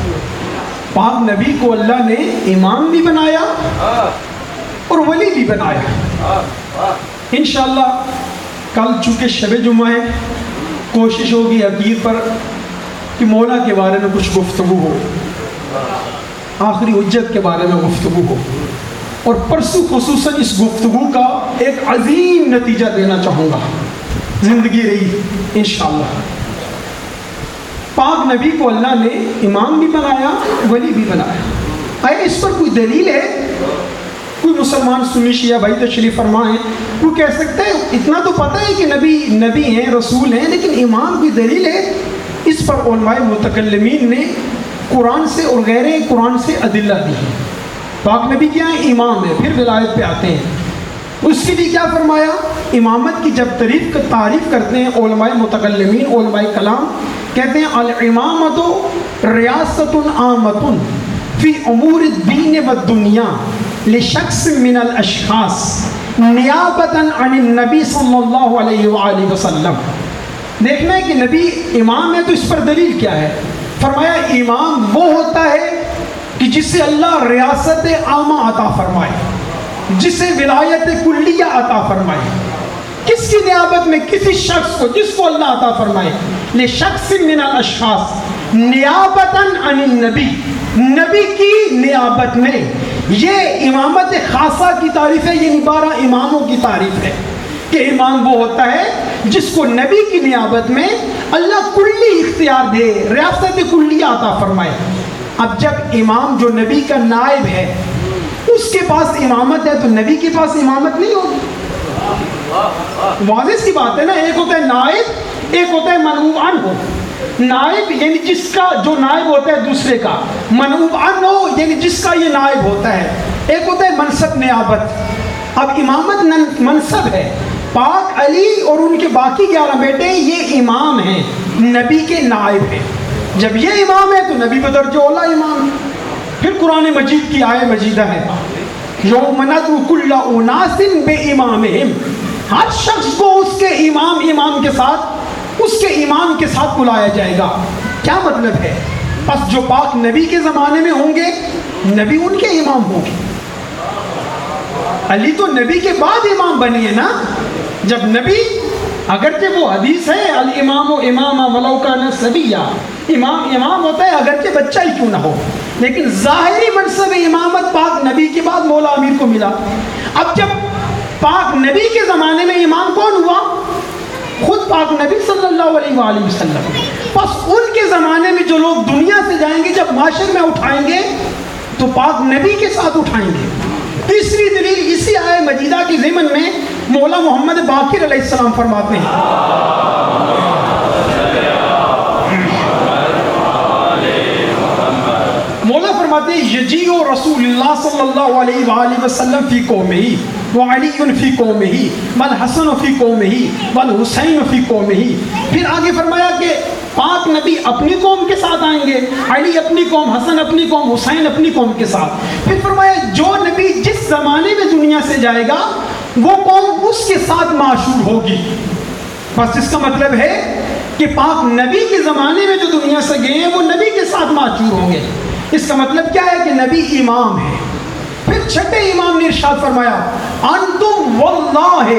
پاک نبی کو اللہ نے امام بھی بنایا اور ولی بھی بنایا. انشاءاللہ کل چونکہ شب جمعہ ہے, کوشش ہوگی عقید پر کہ مولا کے بارے میں کچھ گفتگو ہو, آخری حجت کے بارے میں گفتگو ہو, اور پرسوں خصوصاً اس گفتگو کا ایک عظیم نتیجہ دینا چاہوں گا. زندگی رہی انشاءاللہ. پاک نبی کو اللہ نے امام بھی بنایا, ولی بھی بنایا. آیا اس پر کوئی دلیل ہے؟ کوئی مسلمان سنی شیعہ بھائی تشریف فرما ہے, وہ کہہ سکتے ہیں اتنا تو پتہ ہے کہ نبی ہیں, رسول ہیں, لیکن امام کی دلیل ہے؟ اس پر علماء متکلمین نے قرآن سے اور غیر قرآن سے ادلہ دی ہیں. پاک نبی کیا ہے؟ امام ہے. پھر ولایت پہ آتے ہیں. اس کے لیے کیا فرمایا؟ امامت کی جب تعریف کرتے ہیں علماء متکلمین, علماء کلام, کہتے ہیں الامامت ریاست عامۃ فی امور الدین والدنیا لشخص من الاشخاص نیابتا عن النبی صلی اللہ علیہ وآلہ وسلم. دیکھنا ہے کہ نبی امام ہے, تو اس پر دلیل کیا ہے؟ فرمایا امام وہ ہوتا ہے کہ جسے اللہ ریاست عامہ عطا فرمائے, جسے ولایت کلیہ عطا فرمائے. کس کی نیابت میں؟ کسی شخص کو جس کو اللہ عطا فرمائے. لشخص من الاشخاص نیابتا عن النبی, نبی کی نیابت میں. یہ امامت خاصہ کی تعریف ہے, یہ 12 اماموں کی تعریف ہے کہ امام وہ ہوتا ہے جس کو نبی کی نیابت میں اللہ کلی اختیار دے, ریاست کلیہ عطا فرمائے. اب جب امام جو نبی کا نائب ہے اس کے پاس امامت ہے تو نبی کے پاس امامت نہیں ہوگی. واضح سی بات ہے نا. ایک ہوتا ہے نائب, ایک ہوتا ہے منوب عنہ. نائب یعنی جس کا جو نائب ہوتا ہے دوسرے کا, منوب عنہ یعنی جس کا یہ نائب ہوتا ہے. ایک ہوتا ہے منصب نیابت. اب امامت منصب ہے. پاک علی اور ان کے باقی 11 بیٹے یہ امام ہیں, نبی کے نائب ہیں. جب یہ امام ہے تو نبی بدرجہ اولا امام. پھر قرآن مجید کی آیت مجیدہ ہے یوم ندعو کل اناس بامامہم, ہر شخص کو اس کے امام کے ساتھ بلایا جائے گا. کیا مطلب ہے؟ پس جو پاک نبی کے زمانے میں ہوں گے نبی ان کے امام ہوں گے. علی تو نبی کے بعد امام بنی ہے نا. جب نبی, اگرچہ وہ حدیث ہے الامام امام ولو کان صبیا, امام ہوتا ہے اگرچہ بچہ ہی کیوں نہ ہو, لیکن ظاہری منصب امامت پاک نبی کے بعد مولا امیر کو ملا. اب جب پاک نبی کے زمانے میں امام کون ہوا؟ خود پاک نبی صلی اللہ علیہ وآلہ وسلم. بس ان کے زمانے میں جو لوگ دنیا سے جائیں گے جب معاشر میں اٹھائیں گے تو پاک نبی کے ساتھ اٹھائیں گے. تیسری دلیل اسی آیہ مجیدہ کے ضمن میں مولا محمد باقر علیہ السلام فرماتے ہیں, مولا فرماتے ہیں یجیء رسول اللہ صلی اللہ علیہ وآلہ وسلم فی قومہ وعلی فی قومہ والحسن فی قومہ والحسین فی قومہ. پھر آگے فرمایا کہ پاک نبی اپنی قوم کے ساتھ آئیں گے, علی اپنی قوم, حسن اپنی قوم, حسین اپنی قوم کے ساتھ. پھر فرمایا جو نبی جس زمانے میں دنیا سے جائے گا وہ قوم اس کے ساتھ معشور ہوگی. بس اس کا مطلب ہے کہ پاک نبی کے زمانے میں جو دنیا سے گئے ہیں وہ نبی کے ساتھ معشور ہوں گے. اس کا مطلب کیا ہے کہ نبی امام ہے. پھر چھٹے امام نے ارشاد فرمایا انتم واللہ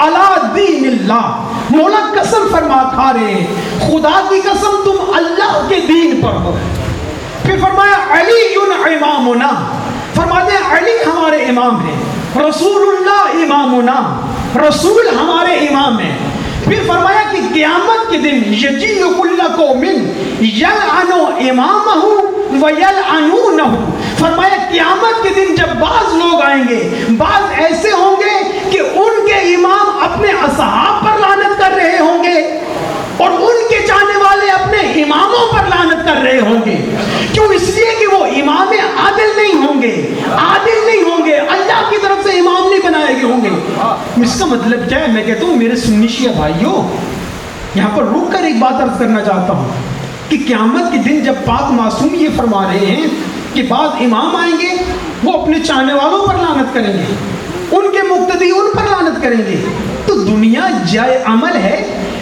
علی دین اللہ, مولا قسم فرما کھا رہے ہیں, خدا کی قسم تم اللہ کے دین پر ہو. پھر فرمایا علی امامنا, فرماتے ہیں علی ہمارے امام ہیں. رسول اللہ امامنا, رسول ہمارے امام ہیں. پھر فرمایا کہ قیامت کے دن یجیء کل قوم یلعن امامہ ویلعنونہ, فرمایا قیامت کے دن جب بعض لوگ آئیں گے, بعض ایسے ہوں گے کہ ان کے امام اپنے اصحاب پر لعنت کر رہے ہوں گے اور ان کے چاہنے والے اپنے اماموں پر لعنت کر رہے ہوں گے. کیوں؟ اس لیے کہ وہ امام عادل نہیں ہوں گے, عادل نہیں ہوں گے, اللہ کی طرف سے امام نہیں بنائے گئے ہوں گے. اس کا مطلب کیا ہے؟ میں کہتا ہوں میرے سنی شیعہ بھائیوں, یہاں پر رک کر ایک بات عرض کرنا چاہتا ہوں کہ قیامت کے دن جب پاک معصوم یہ فرما رہے ہیں کہ بعض امام آئیں گے وہ اپنے چاہنے والوں پر لعنت کریں گے, ان کے مقتدی ان پر لعنت کریں گے, تو دنیا جائے عمل ہے,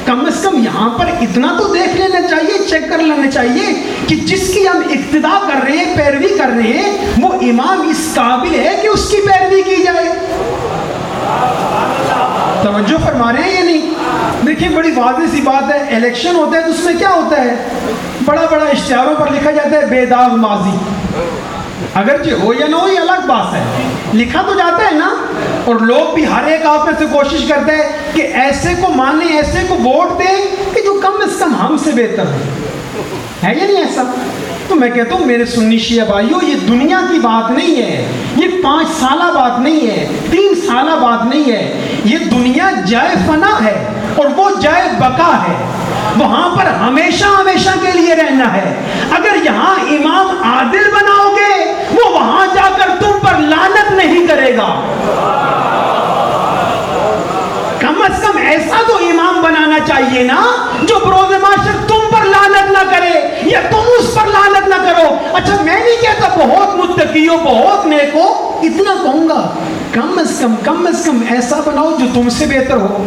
کم از کم یہاں پر اتنا تو دیکھ لینا چاہیے, چیک کر لینا چاہیے کہ جس کی ہم اقتدا کر رہے ہیں, پیروی کر رہے ہیں, وہ امام اس قابل ہے کہ اس کی پیروی کی جائے. توجہ فرما رہے ہیں یا نہیں؟ دیکھیں بڑی واضح سی بات ہے, الیکشن ہوتا ہے تو اس میں کیا ہوتا ہے, بڑا بڑا اشتہاروں پر لکھا جاتا ہے بے داغ ماضی. اگرچہ ہو یا نہ ہو یہ الگ بات ہے, لکھا تو جاتا ہے نا, اور لوگ بھی ہر ایک آپ میں سے کوشش کرتے ہیں کہ ایسے کو مانیں, ایسے کو ووٹ دیں کہ جو کم از کم ہم سے بہتر ہے یا نہیں ایسا؟ تو میں کہتا ہوں میرے سنی شیعہ بھائیوں, یہ دنیا کی بات نہیں ہے, یہ 5 سالہ بات نہیں ہے, 3 سالہ بات نہیں ہے, یہ دنیا جائے فنا ہے اور وہ جائے بقا ہے, وہاں پر ہمیشہ ہمیشہ کے لیے رہنا ہے. اگر یہاں امام عادل بناؤ گے وہ وہاں جا کر تم پر لعنت نہیں کرے گا. کم از کم ایسا تو امام بنانا چاہیے نا جو بروز معاشر تم پر لعنت نہ کرے یا تم اس پر لعنت نہ کرو. اچھا میں نہیں کہتا بہت متقی ہو, بہت نیک ہو, اتنا کہوں گا کم از کم ایسا بناؤ جو تم سے بہتر ہو.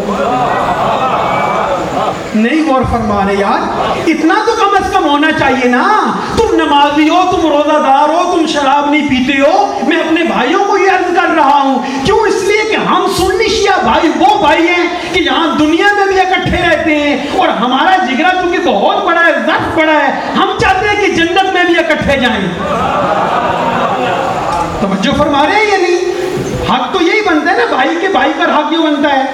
نہیں غور فرما رہے یار, اتنا تو کم از کم ہونا چاہیے نا. تم نمازی ہو, تم روزہ دار ہو, تم شراب نہیں پیتے ہو, میں اپنے بھائیوں کو یہ عرض کر رہا ہوں. کیوں؟ اس لیے کہ ہم سنی شیعہ بھائی وہ بھائی ہیں کہ یہاں دنیا میں بھی اکٹھے رہتے ہیں اور ہمارا جگرا چونکہ بہت بڑا ہے, ضعف بڑا ہے, ہم چاہتے ہیں کہ جنت میں بھی اکٹھے جائیں. توجہ فرما رہے ہیں یا نہیں؟ حق تو یہی بنتا ہے نا, بھائی کے بھائی کا حق یہ بنتا ہے.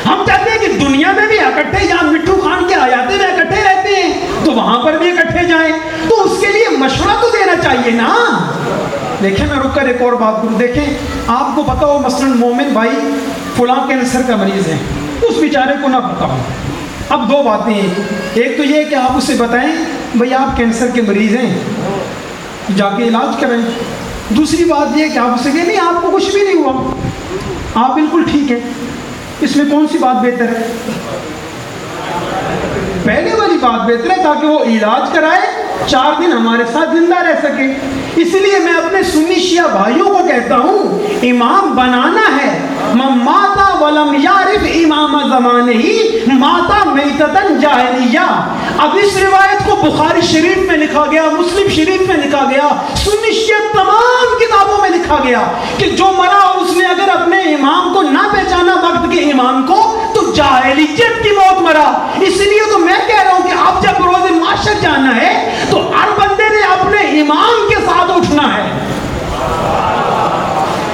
ہم چاہتے ہیں کہ دنیا میں بھی اکٹھے, جہاں مٹھو خان کے حیاتے میں اکٹھے رہتے ہیں تو وہاں پر بھی اکٹھے جائیں. تو اس کے لیے مشورہ تو دینا چاہیے نا. دیکھیں میں رک کر ایک اور بات کروں. دیکھیں آپ کو پتا ہو مثلا مومن بھائی فلاں کینسر کا مریض ہے, اس بیچارے کو نہ پتا ہو. اب 2 باتیں ہیں, ایک تو یہ کہ آپ اسے بتائیں بھئی آپ کینسر کے مریض ہیں, جا کے علاج کریں. دوسری بات یہ کہ آپ اسے کہیں نہیں آپ کو کچھ بھی نہیں ہوا, آپ بالکل ٹھیک ہیں. اس میں کون سی بات بہتر ہے؟ پہلے والی بات بہتر ہے, تاکہ وہ علاج کرائے, 4 دن ہمارے ساتھ زندہ رہ سکے. اس لیے میں اپنے سنی شیعہ بھائیوں کو کہتا ہوں امام بنانا ہے. من ماتا ولم یعرف امام زمانہ ماتا میتتن جاہلیہ. اب اس روایت کو بخاری شریف میں لکھا گیا, مسلم شریف میں لکھا گیا, سنی شیعہ تمام کتابوں میں لکھا گیا کہ جو مرا اور اس نے اگر اپنے امام کو نہ پہچانا وقت کے امام کو تو جاہلیت کی موت مرا. اس لیے تو میں کہہ رہا ہوں کہ اب جب روز معاشر جانا ہے تو ہر بندے نے اپنے امام کے ساتھ اٹھنا ہے.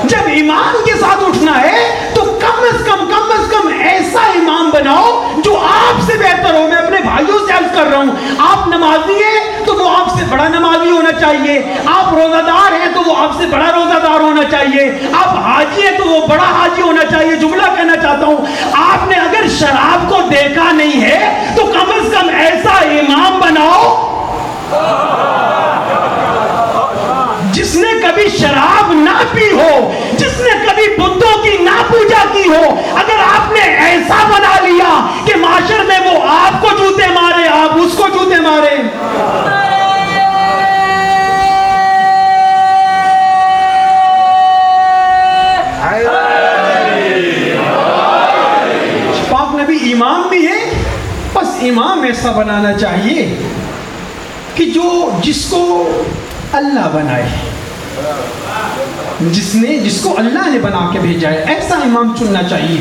جب امام کے ساتھ اٹھنا ہے تو کم از کم ایسا امام بناؤ جو آپ سے وہ بڑا حاجی ہونا چاہیے. جملہ کہنا چاہتا ہوں, آپ نے اگر شراب کو دیکھا نہیں ہے تو کم از کم ایسا امام بناؤ جس نے کبھی شراب نہ پی ہو, جس نے کبھی بتوں کی نہ پوجا کی ہو. اگر آپ نے ایسا بنا لیا کہ معاشر میں وہ آپ کو جوتے مارے, آپ اس کو جوتے مارے. پاک نبی امام بھی ہے, بس امام ایسا بنانا چاہیے کہ جس کو اللہ بنائے, جس کو اللہ نے بنا کے بھیجا ہے, ایسا امام چننا چاہیے.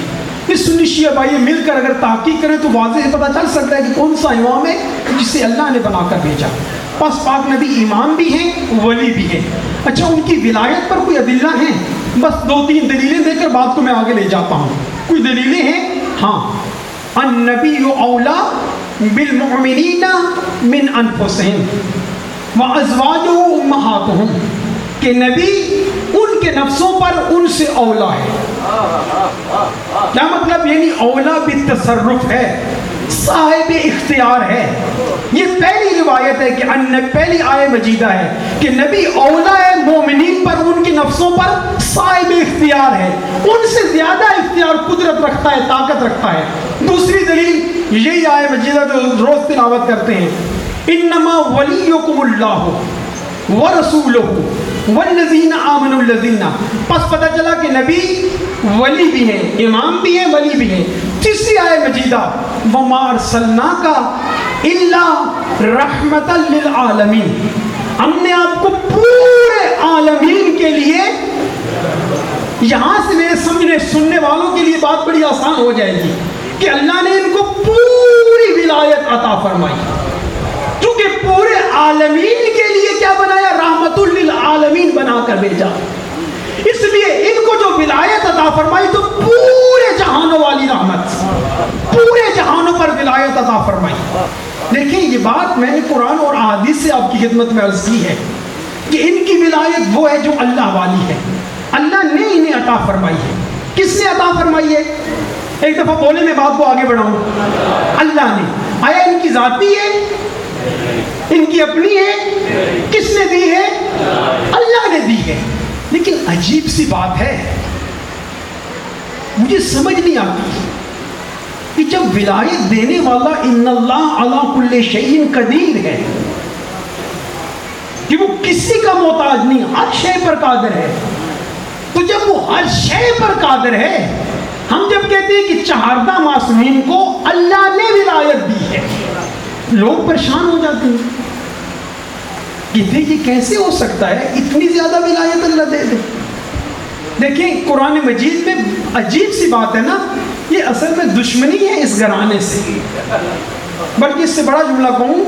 اس سنی شیعہ بھائی مل کر اگر تحقیق کریں تو واضح پتہ چل سکتا ہے کہ کون سا امام ہے جسے اللہ نے بنا کر بھیجا. بس پاک نبی امام بھی ہیں, ولی بھی ہیں. اچھا, ان کی ولایت پر کوئی ادلہ ہیں؟ بس 2-3 دلیلیں دے کر بات کو میں آگے لے جاتا ہوں. کوئی دلیلیں ہیں؟ ہاں. النبی اولا بالمؤمنین من انفسہم وازواجہ امہاتہم, کہ نبی ان کے نفسوں پر ان سے اولا ہے. کیا مطلب؟ یعنی اولا بالتصرف ہے, صاحب اختیار ہے. یہ پہلی روایت ہے کہ پہلی آیہ مجیدہ ہے کہ نبی اولا ہے مومنین پر ان کے نفسوں پر صاحب اختیار ہے, ان سے زیادہ اختیار قدرت رکھتا ہے, طاقت رکھتا ہے. دوسری دلیل یہی آیہ مجیدہ جو روز تلاوت کرتے ہیں, انما ولیکم اللہ ورسولہ والذین آمنوا الذین. پس پتہ چلا کہ نبی ولی بھی ہیں, امام بھی ہیں, ولی بھی ہیں. تیسری آیہ مجیدہ وما ارسلناک الا رحمتا للعالمین, ہم نے آپ کو پورے عالمین کے لیے. یہاں سے میرے سمجھنے سننے والوں کے لیے بات بڑی آسان ہو جائے گی کہ اللہ نے ان کو پوری ولایت عطا فرمائی, کیونکہ پورے عالمین کے لیے کیا بنایا؟ رحمت للعالمین بنا کر بھیجا. اس لیے ان کو جو ولایت عطا فرمائی تو پورے جہانوں والی رحمت, پورے جہانوں پر ولایت عطا فرمائی. دیکھیں, یہ بات میں نے قرآن اور احادیث سے آپ کی خدمت میں عرض کی ہے کہ ان کی ولایت وہ ہے جو اللہ والی ہے. اللہ نے انہیں عطا فرمائی ہے. کس نے عطا فرمائی ہے؟ ایک دفعہ بولے میں بات کو آگے بڑھاؤں. اللہ نے. آیا ان کی ذاتی ہے؟ ان کی اپنی ہے؟ کس نے دی ہے؟ اللہ نے دی ہے. لیکن عجیب سی بات ہے, مجھے سمجھ نہیں آتی کہ جب ولایت دینے والا ان اللہ علی کل شیء قدیر ہے, کہ وہ کسی کا محتاج نہیں, ہر شے پر قادر ہے, تو جب وہ ہر شے پر قادر ہے, ہم جب کہتے ہیں کہ 14 معصومین کو اللہ نے ولایت دی ہے, لوگ پریشان ہو جاتے ہیں, کہتے ہیں یہ کیسے ہو سکتا ہے, اتنی زیادہ ولایت اللہ دے دے. دیکھیں, قرآن مجید میں عجیب سی بات ہے نا, یہ اصل میں دشمنی ہے اس گھرانے سے, بلکہ اس سے بڑا جملہ کہوں,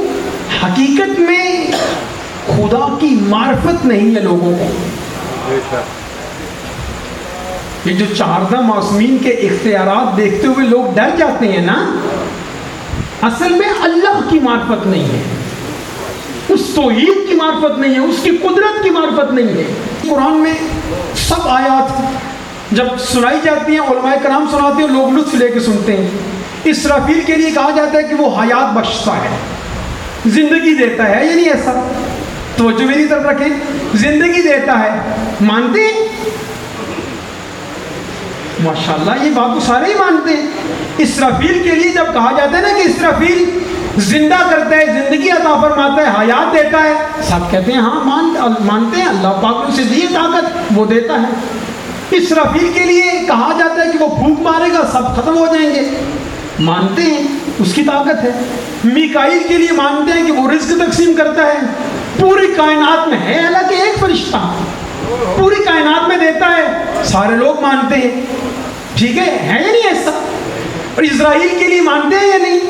حقیقت میں خدا کی معرفت نہیں ہے لوگوں کو. یہ جو 14 معصومین کے اختیارات دیکھتے ہوئے لوگ ڈر جاتے ہیں نا, اصل میں اللہ کی معرفت نہیں ہے, اس توحید کی معرفت نہیں ہے, اس کی قدرت کی معرفت نہیں ہے. قرآن میں سب آیات جب سنائی جاتی ہیں, علماء کرام سناتے ہیں, لوگ لطف لے کے سنتے ہیں. اسرافیل کے لیے کہا جاتا ہے کہ وہ حیات بخشتا ہے, زندگی دیتا ہے, یعنی ایسا توجہ میری طرف رکھیں, زندگی دیتا ہے, مانتے ہیں؟ ماشاءاللہ, یہ بات تو سارے ہی مانتے ہیں. اسرافیل کے لیے جب کہا جاتا ہے نا کہ اسرافیل زندہ کرتا ہے, زندگی عطا فرماتا ہے, حیات دیتا ہے, سب کہتے ہیں ہاں مانتے ہیں, اللہ پاک نے اسے دی طاقت, وہ دیتا ہے. اسرافیل کے لیے کہا جاتا ہے کہ وہ پھونک مارے گا, سب ختم ہو جائیں گے, مانتے ہیں اس کی طاقت ہے. میکائیل کے لیے مانتے ہیں کہ وہ رزق تقسیم کرتا ہے, پوری کائنات میں ہے حالانکہ ایک فرشتہ, پوری کائنات میں دیتا ہے, سارے لوگ مانتے ہیں. ٹھیک ہے یا نہیں ایسا؟ اور اسرائیل کے لیے مانتے ہیں یا نہیں؟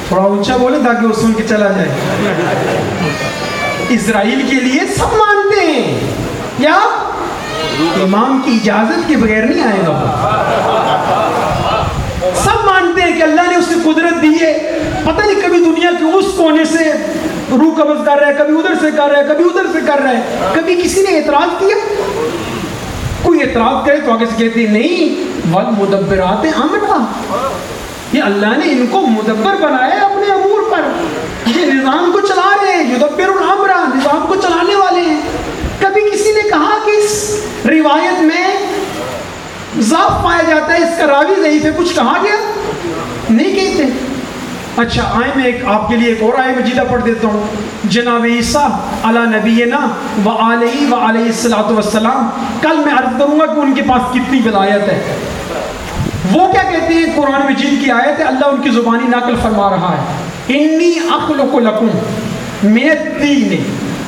تھوڑا اونچا بولے تاکہ وہ سن کے چلا جائے. اسرائیل کے لیے سب مانتے ہیں, یا امام کی اجازت کے بغیر نہیں آئے گا. سب مانتے ہیں کہ اللہ نے اسے قدرت دی ہے, پتہ نہیں کبھی دنیا کے اس کونے سے روح قبض کر رہا ہے, کبھی ادھر سے کر رہا ہے, کبھی ادھر سے کر رہا ہے. کبھی کسی نے اعتراض کیا؟ کوئی کوئی اعتراض کرے تو آگے سے کہتے ہیں نہیں والمدبرات امرا، یہ اللہ نے ان کو مدبر بنایا ہے اپنے امور پر، یہ نظام کو چلا رہے ہیں، یدبر الامر، نظام کو چلانے والے ہیں۔ کبھی کسی نے کہا کہ اس روایت میں ضعف پایا جاتا ہے، اس کا راوی ضعیف ہے، کچھ کہا گیا؟ نہیں کہتے۔ اچھا آئے میں آپ کے لیے ایک اور آیہ مجیدہ پڑھ دیتا ہوں۔ جناب عیسیٰ علی نبینا وعلیہ الصلوۃ والسلام، کل میں عرض کروں گا کہ ان کے پاس کتنی ولایت ہے۔ وہ کیا کہتے ہیں؟ قرآن مجید کی آیت ہے، اللہ ان کی زبانی نقل فرما رہا ہے، انی اخلق لکم من الطین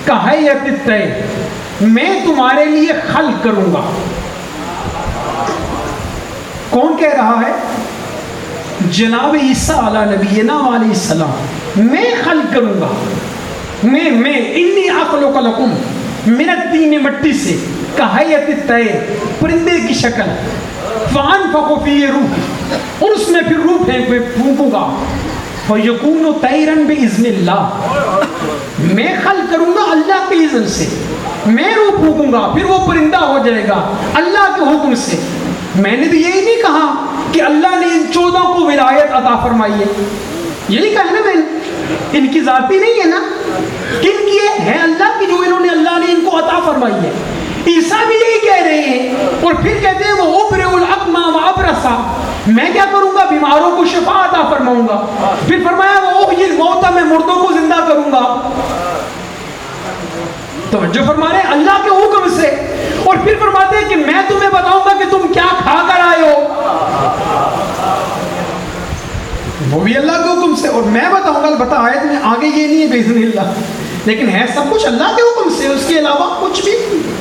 کہیئۃ الطیر، میں تمہارے لیے خلق کروں گا۔ کون کہہ رہا ہے؟ جناب عیسیٰ علی نبینا علیہ السلام، میں خلق کروں گا، میں انی اخلق لکم من الطین، مٹی سے، کہیئۃ الطیر، پرندے کی شکل، فانفخ فیہ روح، اور اس میں پھر روح پھونکوں گا، فیکون طیرا باذن اللہ، میں خلق کروں گا اللہ کے اذن سے، میں روح پھونکوں گا پھر وہ پرندہ ہو جائے گا اللہ کے حکم سے۔ میں نے بھی یہی نہیں کہا کہ اللہ نے ان 14 کو ولایت عطا فرمائی ہے، یہی کہا نا میں نے، ان کی ذاتی نہیں ہے نا، کن کی ہے؟ اللہ کی، جو انہوں نے اللہ نے ان کو عطا فرمائی ہے۔ عیسیٰ بھی یہی کہہ رہے ہیں، اور پھر کہتے ہیں وہ ابرئ الاکمہ وابرصا، میں کیا کروں گا؟ بیماروں کو شفا عطا فرماؤں گا۔ پھر فرمایا وہ احیی الموتیٰ، میں مردوں کو زندہ کروں گا۔ توجہ فرما رہے ہیں اللہ کے حکم سے، اور پھر فرماتے ہیں کہ میں تمہیں بتاؤں گا کہ تم کیا کھا کر آئے ہو، وہ بھی اللہ کے حکم سے، اور میں بتاؤں گا۔ البتہ آیت میں آگے یہ نہیں ہے باذن اللہ، لیکن ہے سب کچھ اللہ کے حکم سے، اس کے علاوہ کچھ بھی نہیں۔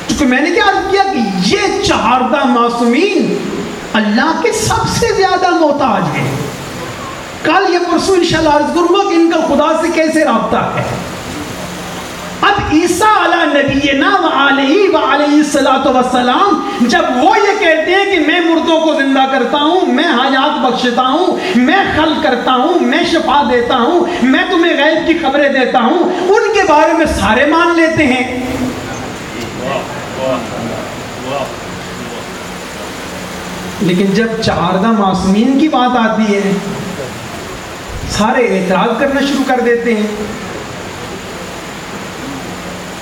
کیونکہ میں نے کیا عرض کیا کہ یہ 14 معصومین اللہ کے سب سے زیادہ محتاج ہیں۔ کل یا پرسوں انشاءاللہ عرض کروں گا کہ ان کا خدا سے کیسے رابطہ ہے۔ اب عیسیٰ علی نبینا وعلیہ الصلوۃ والسلام جب وہ یہ کہتے ہیں کہ میں مردوں کو زندہ کرتا ہوں، میں حیات بخشتا ہوں، میں خلق کرتا ہوں، میں شفا دیتا ہوں، میں تمہیں غیب کی خبریں دیتا ہوں، ان کے بارے میں سارے مان لیتے ہیں۔ لیکن جب 14 معصومین کی بات آتی ہے سارے اعتراض کرنا شروع کر دیتے ہیں۔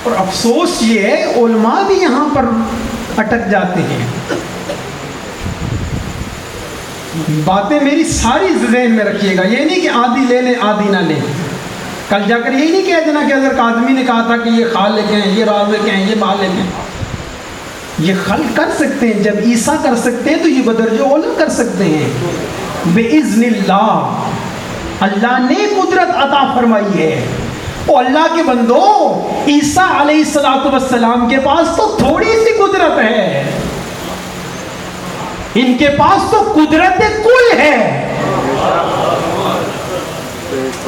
اور افسوس یہ ہے علماء بھی یہاں پر اٹک جاتے ہیں۔ باتیں میری ساری ذہن میں رکھیے گا، یہ نہیں کہ آدھی لے لیں آدھی نہ لیں۔ کل جا کر یہی نہیں کہہ دینا کہ حضرت آدمی نے کہا تھا کہ یہ خالق ہیں، یہ رازق ہیں، یہ مالک ہیں۔ یہ خلق کر سکتے ہیں، جب عیسیٰ کر سکتے ہیں تو یہ بدرجہ اولا کر سکتے ہیں بِإِذْنِ اللہ۔ اللہ نے قدرت عطا فرمائی ہے۔ او اللہ کے بندو، عیسیٰ علیہ السلام کے پاس تو تھوڑی سی قدرت ہے، ان کے پاس تو قدرت کل ہے۔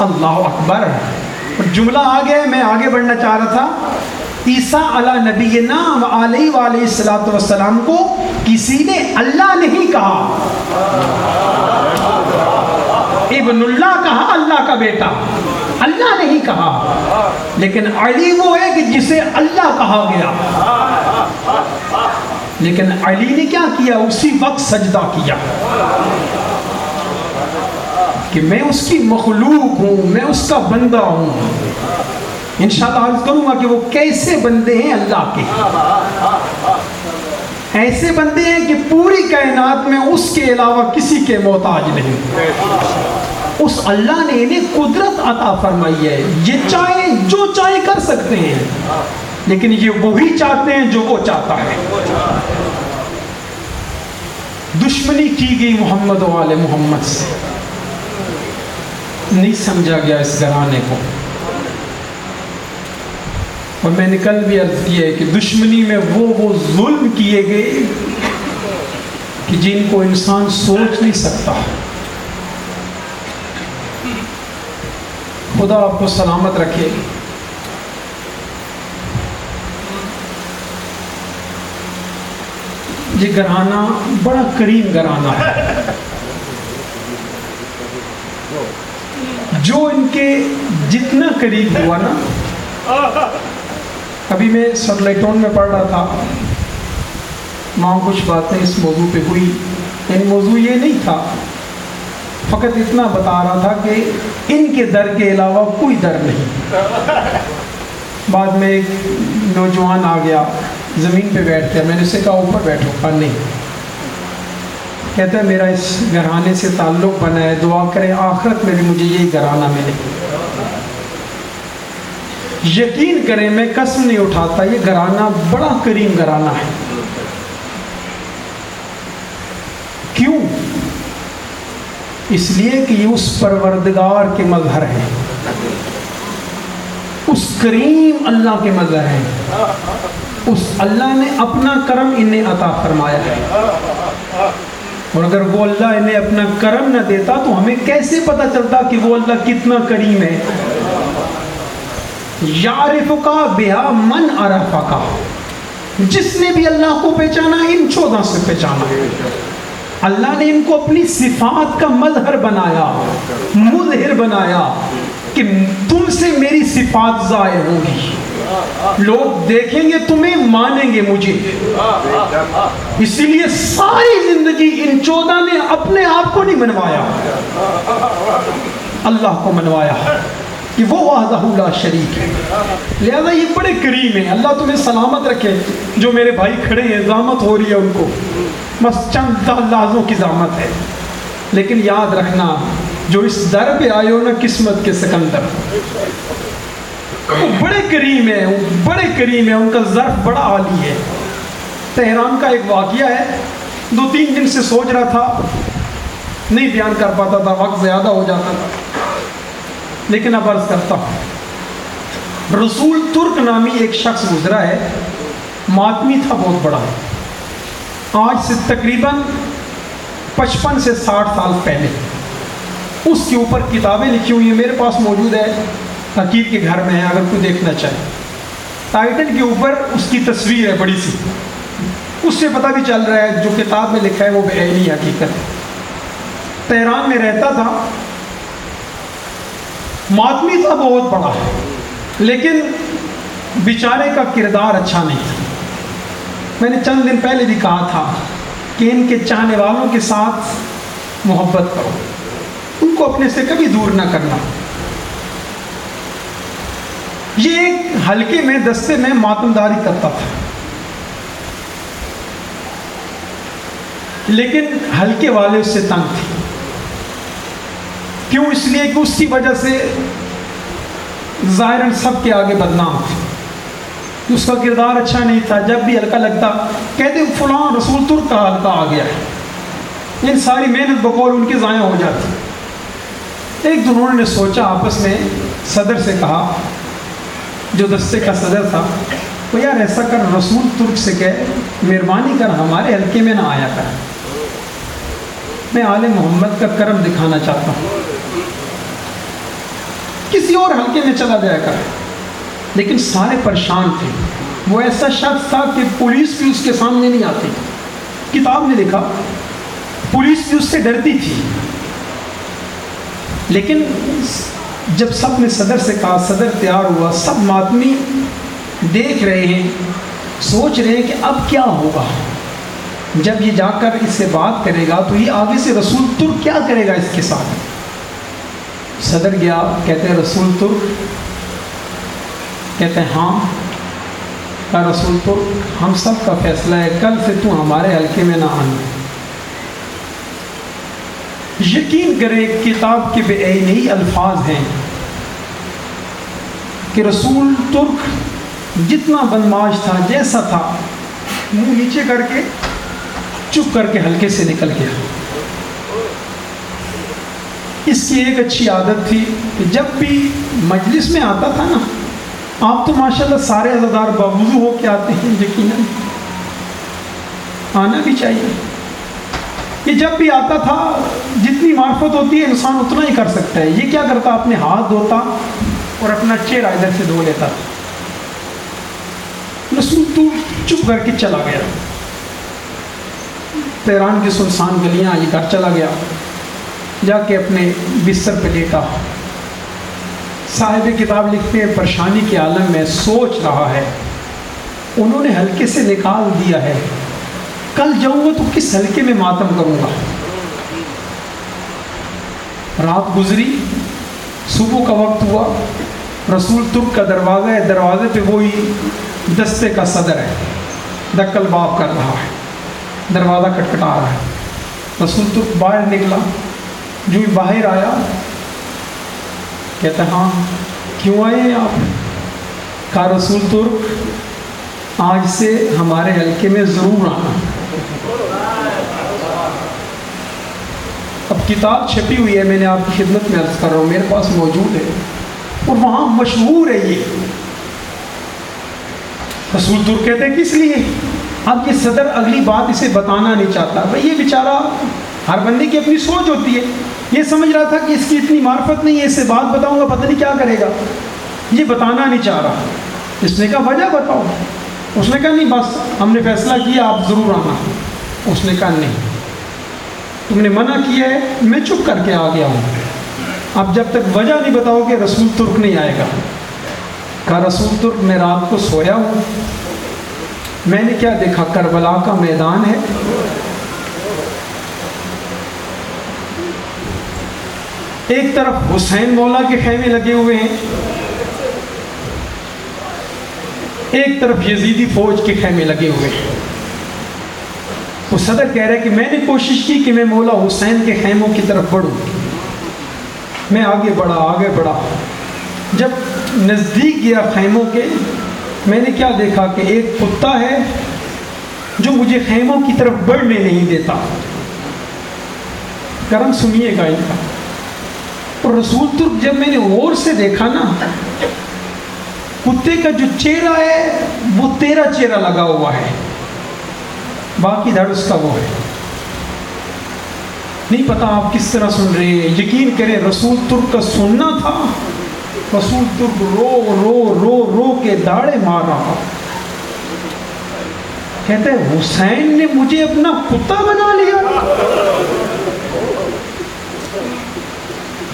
اللہ اکبر۔ جملہ آگے میں آگے بڑھنا چاہ رہا تھا۔ عیسیٰ علی نبینا وعلیہ الصلوۃ والسلام کو کسی نے اللہ نہیں کہا، ابن اللہ کہا، اللہ کا بیٹا، اللہ نہیں کہا۔ لیکن علی وہ ہے کہ جسے اللہ کہا گیا، لیکن علی نے کیا کیا؟ اسی وقت سجدہ کیا کہ میں اس کی مخلوق ہوں، میں اس کا بندہ ہوں۔ انشاءاللہ عرض کروں گا کہ وہ کیسے بندے ہیں اللہ کے۔ ایسے بندے ہیں کہ پوری کائنات میں اس کے علاوہ کسی کے محتاج نہیں۔ اس اللہ نے انہیں قدرت عطا فرمائی ہے، یہ چاہیں جو چاہیں کر سکتے ہیں، لیکن یہ وہی چاہتے ہیں جو وہ چاہتا ہے۔ دشمنی کی گئی محمد و آل محمد سے، نہیں سمجھا گیا اس گھرانے کو۔ اور میں نے کل بھی عرض کیا ہے کہ دشمنی میں وہ ظلم کیے گئے کہ جن کو انسان سوچ نہیں سکتا۔ خدا آپ کو سلامت رکھے۔ یہ گھرانہ بڑا کریم گھرانہ ہے، جو ان کے جتنا قریب ہوا نا، ابھی میں سیٹلائٹون میں پڑھ رہا تھا وہاں کچھ باتیں اس موضوع پہ ہوئی، یعنی موضوع یہ نہیں تھا، فقط اتنا بتا رہا تھا کہ ان کے در کے علاوہ کوئی در نہیں۔ بعد میں ایک نوجوان آ گیا، زمین پہ بیٹھ گیا، میں نے اسے کہا اوپر بیٹھو، کہا نہیں، کہتا ہے میرا اس گھرانے سے تعلق بنا ہے، دعا کریں آخرت میں بھی مجھے یہی گھرانہ ملے۔ یقین کریں میں قسم نہیں اٹھاتا، یہ گھرانہ بڑا کریم گھرانہ ہے۔ کیوں؟ اس لیے کہ یہ اس پروردگار کے مظہر ہیں، اس کریم اللہ کے مظہر ہیں، اس اللہ نے اپنا کرم انہیں عطا فرمایا ہے، اور اگر وہ اللہ انہیں اپنا کرم نہ دیتا تو ہمیں کیسے پتہ چلتا کہ وہ اللہ کتنا کریم ہے؟ یعرفک بہا من عرفک، جس نے بھی اللہ کو پہچانا ان 14 سے پہچانا ہے۔ اللہ نے ان کو اپنی صفات کا مظہر بنایا، مظہر بنایا کہ تم سے میری صفات ظاہر ہوں گی، لوگ دیکھیں گے تمہیں، مانیں گے مجھے۔ اسی لیے ساری زندگی ان 14 نے اپنے آپ کو نہیں منوایا، اللہ کو منوایا کہ وہ وحدہ لا شریک ہے۔ لہذا یہ بڑے کریم ہیں۔ اللہ تمہیں سلامت رکھے۔ جو میرے بھائی کھڑے ہیں زحمت ہو رہی ہے ان کو، بس چند لازوں کی زحمت ہے، لیکن یاد رکھنا جو اس در پہ آئے ہو نا قسمت کے سکندر، وہ بڑے کریم ہیں، وہ بڑے کریم ہیں، ان کا ظرف بڑا عالی ہے۔ تہران کا ایک واقعہ ہے، 2-3 دن سے سوچ رہا تھا، نہیں بیان کر پاتا تھا، وقت زیادہ ہو جاتا تھا، لیکن اب عرض کرتا ہوں۔ رسول ترک نامی ایک شخص گزرا ہے، ماتمی تھا بہت بڑا، آج سے تقریباً 55 سے 60 سال پہلے۔ اس کے اوپر کتابیں لکھی ہوئی ہیں، میرے پاس موجود ہے، حقیق کے گھر میں ہے، اگر کوئی دیکھنا چاہے۔ ٹائٹل کے اوپر اس کی تصویر ہے بڑی سی، اس سے پتہ بھی چل رہا ہے جو کتاب میں لکھا ہے وہ بعینی حقیقت ہے۔ تہران میں رہتا تھا، ماتمی تھا بہت بڑا، لیکن بیچارے کا کردار اچھا نہیں تھا۔ میں نے چند دن پہلے بھی کہا تھا کہ ان کے چاہنے والوں کے ساتھ محبت کرو، ان کو اپنے سے کبھی دور نہ کرنا۔ یہ ایک حلقے میں دستے میں ماتمداری کرتا تھا، لیکن حلقے والے اس سے تنگ تھے۔ کیوں؟ اس لیے کہ اس کی وجہ سے ظاہراً سب کے آگے بدنام تھے، اس کا کردار اچھا نہیں تھا۔ جب بھی حلقہ لگتا کہتے فلاں رسول ترک کا حلقہ آ گیا ہے، ان ساری محنت بقول ان کی ضائع ہو جاتی۔ ایک دن انہوں نے سوچا، آپس میں صدر سے کہا، جو دستے کا صدر تھا، وہ یار ایسا کر رسول ترک سے کہے مہربانی کر ہمارے حلقے میں نہ آیا کر، میں آل محمد کا کرم دکھانا چاہتا ہوں، کسی اور حلقے میں چلا جایا کر۔ لیکن سارے پریشان تھے، وہ ایسا شخص تھا کہ پولیس بھی اس کے سامنے نہیں آتی، کتاب نے لکھا پولیس بھی اس سے ڈرتی تھی۔ لیکن جب سب نے صدر سے کہا، صدر تیار ہوا، سب ماتمی دیکھ رہے ہیں، سوچ رہے ہیں کہ اب کیا ہوگا، جب یہ جا کر اس سے بات کرے گا تو یہ آگے سے رسول ترک کیا کرے گا اس کے ساتھ۔ صدر گیا، کہتے ہیں رسول ترک، کہتے ہیں ہاں، کہا رسول ترک ہم سب کا فیصلہ ہے، کل سے تو ہمارے حلقے میں نہ آنا۔ یقین کریں کتاب کے بعینی الفاظ ہیں کہ رسول ترک جتنا بدمعاش تھا، جیسا تھا، منہ نیچے کر کے چپ کر کے حلقے سے نکل گیا۔ اس کی ایک اچھی عادت تھی کہ جب بھی مجلس میں آتا تھا نا، آپ تو ماشاءاللہ سارے عزادار باوضو ہو کے آتے ہیں، یقیناً آنا بھی چاہیے۔ یہ جب بھی آتا تھا، جتنی معرفت ہوتی ہے انسان اتنا ہی کر سکتا ہے، یہ کیا کرتا، اپنے ہاتھ دھوتا اور اپنا چہرہ ادھر سے دھو لیتا۔ رسول تو چپ کر کے چلا گیا، تہران کی سنسان گلیاں، یہ گھر چلا گیا، جا کے اپنے بستر پہ لیٹا۔ صاحب کتاب لکھتے ہیں پریشانی کے عالم میں سوچ رہا ہے، انہوں نے حلقے سے نکال دیا ہے، کل جاؤں گا تو کس حلقے میں ماتم کروں گا. رات گزری، صبح کا وقت ہوا، رسول ترک کا دروازہ ہے، دروازے پہ وہی دستے کا صدر ہے، دکل باب کر رہا ہے، دروازہ کھٹکھٹا رہا ہے. رسول ترک باہر نکلا، جو ہی باہر آیا کہتا ہاں کیوں آئے ہیں آپ؟ کہا رسول ترک آج سے ہمارے حلقے میں ضرور آنا. اب کتاب چھپی ہوئی ہے، میں نے آپ کی خدمت میں عرض کر رہا ہوں، میرے پاس موجود ہے، اور وہاں مشہور ہے یہ. رسول ترک کہتے ہیں کس لیے؟ اب یہ صدر اگلی بات اسے بتانا نہیں چاہتا. بھئی یہ بیچارہ، ہر بندے کی اپنی سوچ ہوتی ہے، یہ سمجھ رہا تھا کہ اس کی اتنی معرفت نہیں ہے، اس سے بات بتاؤں گا پتہ نہیں کیا کرے گا، یہ بتانا نہیں چاہ رہا. اس نے کہا وجہ بتاؤ. اس نے کہا نہیں بس ہم نے فیصلہ کیا آپ ضرور آنا. اس نے کہا نہیں، تم نے منع کیا ہے، میں چپ کر کے آ گیا ہوں، اب جب تک وجہ نہیں بتاؤ گے رسول ترک نہیں آئے گا. کہا رسول ترک میں رات کو سویا ہوں، میں نے کیا دیکھا، کربلا کا میدان ہے، ایک طرف حسین مولا کے خیمے لگے ہوئے ہیں، ایک طرف یزیدی فوج کے خیمے لگے ہوئے ہیں. وہ صدر کہہ رہے کہ میں نے کوشش کی کہ میں مولا حسین کے خیموں کی طرف بڑھوں. میں آگے بڑھا، جب نزدیک گیا خیموں کے، میں نے کیا دیکھا کہ ایک کتا ہے جو مجھے خیموں کی طرف بڑھنے نہیں دیتا. کرم سنیے گا ان کا. اور رسول ترک جب میں نے غور سے دیکھا نا، کتے کا جو چہرہ ہے وہ تیرا چہرہ لگا ہوا ہے، باقی دھڑ اس کا وہ ہے. نہیں پتا آپ کس طرح سن رہے ہیں، یقین کریں رسول ترک کا سننا تھا. رسول ترک رو رو رو رو کے داڑے مار رہا، کہتے ہیں حسین نے مجھے اپنا کتا بنا لیا.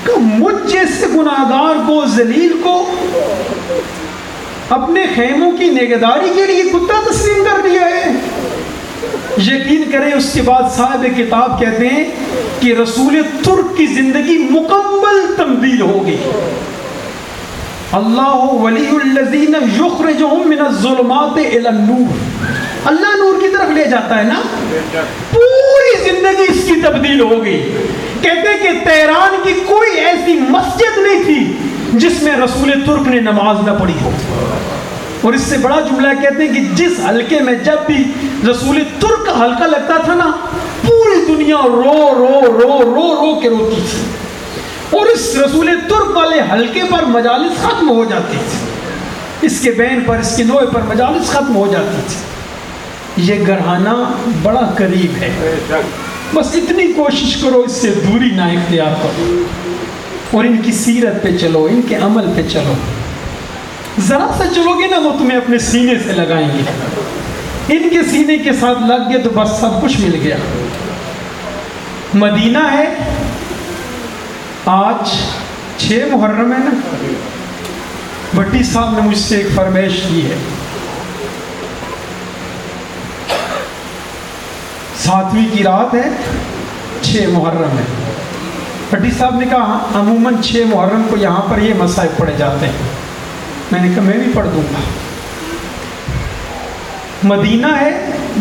کہ مجھ جیسے گناہگار کو، ذلیل کو اپنے خیموں کی نگہداری کے لیے کتا تسلیم کر دیا ہے. یقین کریں اس کے بعد صاحب کتاب کہتے ہیں کہ رسول ترک کی زندگی مکمل تبدیل ہوگی. اللہ ولی الذین یخرجہم من الظلمات الی النور، اللہ نور کی طرف لے جاتا ہے نا. پوری زندگی اس کی تبدیل ہوگی. کہتے ہیں کہ تہران کی کوئی ایسی مسجد نہیں تھی جس میں رسول ترک نے نماز نہ پڑھی ہو. اور اس سے بڑا جملہ کہتے ہیں کہ جس حلقے میں جب بھی رسول ترک کا حلقہ لگتا تھا نا، پوری دنیا رو رو رو رو رو کے روتی تھی، اور اس رسول ترک والے حلقے پر مجالس ختم ہو جاتی تھی، اس کے بین پر، اس کے نوع پر مجالس ختم ہو جاتی تھی. یہ گھرانہ بڑا قریب ہے، بس اتنی کوشش کرو اس سے دوری نہ اختیار کرو، اور ان کی سیرت پہ چلو، ان کے عمل پہ چلو. ذرا سا چلو گے نا وہ تمہیں اپنے سینے سے لگائیں گے. ان کے سینے کے ساتھ لگ گئے تو بس سب کچھ مل گیا. مدینہ ہے، آج 6 محرم ہے نا. بھٹی صاحب نے مجھ سے ایک فرمائش کی ہے، 7ویں کی رات ہے، 6 محرم ہے. بھٹی صاحب نے کہا عموماً 6 محرم کو یہاں پر یہ مصائب پڑھے جاتے ہیں. میں نے کہا میں بھی پڑھ دوں گا. مدینہ ہے،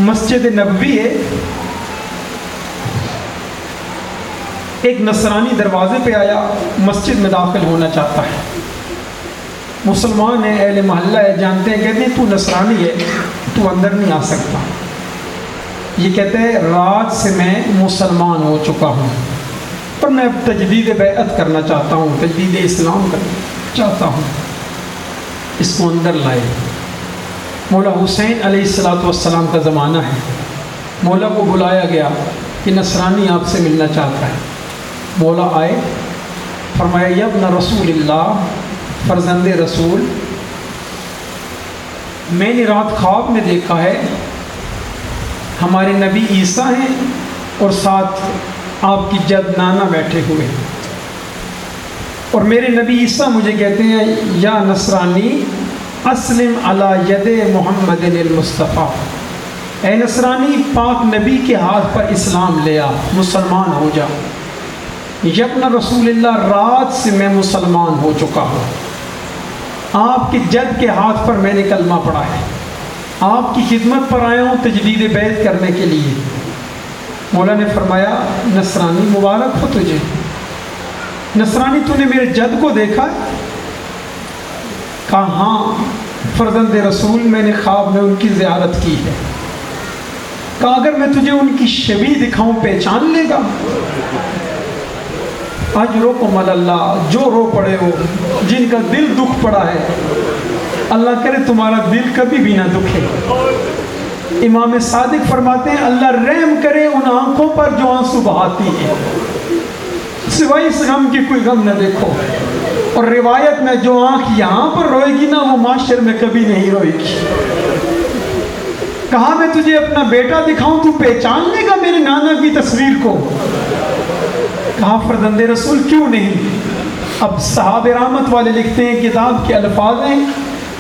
مسجد نبوی ہے. ایک نصرانی دروازے پہ آیا، مسجد میں داخل ہونا چاہتا ہے. مسلمان ہے، اہل محلہ ہے، جانتے ہیں، کہتے ہیں تو نصرانی ہے، تو اندر نہیں آ سکتا. یہ کہتے ہیں رات سے میں مسلمان ہو چکا ہوں، پر میں اب تجدید بیعت کرنا چاہتا ہوں، تجدید اسلام کرنا چاہتا ہوں. اس کو اندر لائے. مولا حسین علیہ السلام کا زمانہ ہے. مولا کو بلایا گیا کہ نصرانی آپ سے ملنا چاہتا ہے. مولا آئے، فرمایا یا ابن رسول اللہ، فرزند رسول، میں نے رات خواب میں دیکھا ہے ہمارے نبی عیسیٰ ہیں اور ساتھ آپ کی جد نانا بیٹھے ہوئے ہیں، اور میرے نبی عیسیٰ مجھے کہتے ہیں یا نصرانی اسلم علی ید محمد المصطفیٰ، اے نصرانی پاک نبی کے ہاتھ پر اسلام لے آ، مسلمان ہو جا۔ یبن رسول اللہ رات سے میں مسلمان ہو چکا ہوں، آپ کے جد کے ہاتھ پر میں نے کلمہ پڑھا ہے، آپ کی خدمت پر آیا ہوں تجدید بیعت کرنے کے لیے۔ مولا نے فرمایا نصرانی مبارک ہو تجھے، نصرانی تو نے میرے جد کو دیکھا؟ کہا ہاں فرزند رسول، میں نے خواب میں ان کی زیارت کی ہے۔ کہا اگر میں تجھے ان کی شبیہ دکھاؤں پہچان لے گا؟ اجرکم اللہ، جو رو پڑے ہو، جن کا دل دکھ پڑا ہے، اللہ کرے تمہارا دل کبھی بھی نہ دکھے۔ امام صادق فرماتے ہیں اللہ رحم کرے ان آنکھوں پر جو آنسو بہاتی ہیں، سوائے اس غم کی کوئی غم نہ دیکھو۔ اور روایت میں جو آنکھ یہاں پر روئے گی نا وہ معاشر میں کبھی نہیں روئے گی۔ کہا میں تجھے اپنا بیٹا دکھاؤں تو پہچان لے گا میرے نانا کی تصویر کو؟ کہا فرزند رسول کیوں نہیں۔ اب صحابہ رحمت والے لکھتے ہیں، کتاب کے الفاظ ہیں،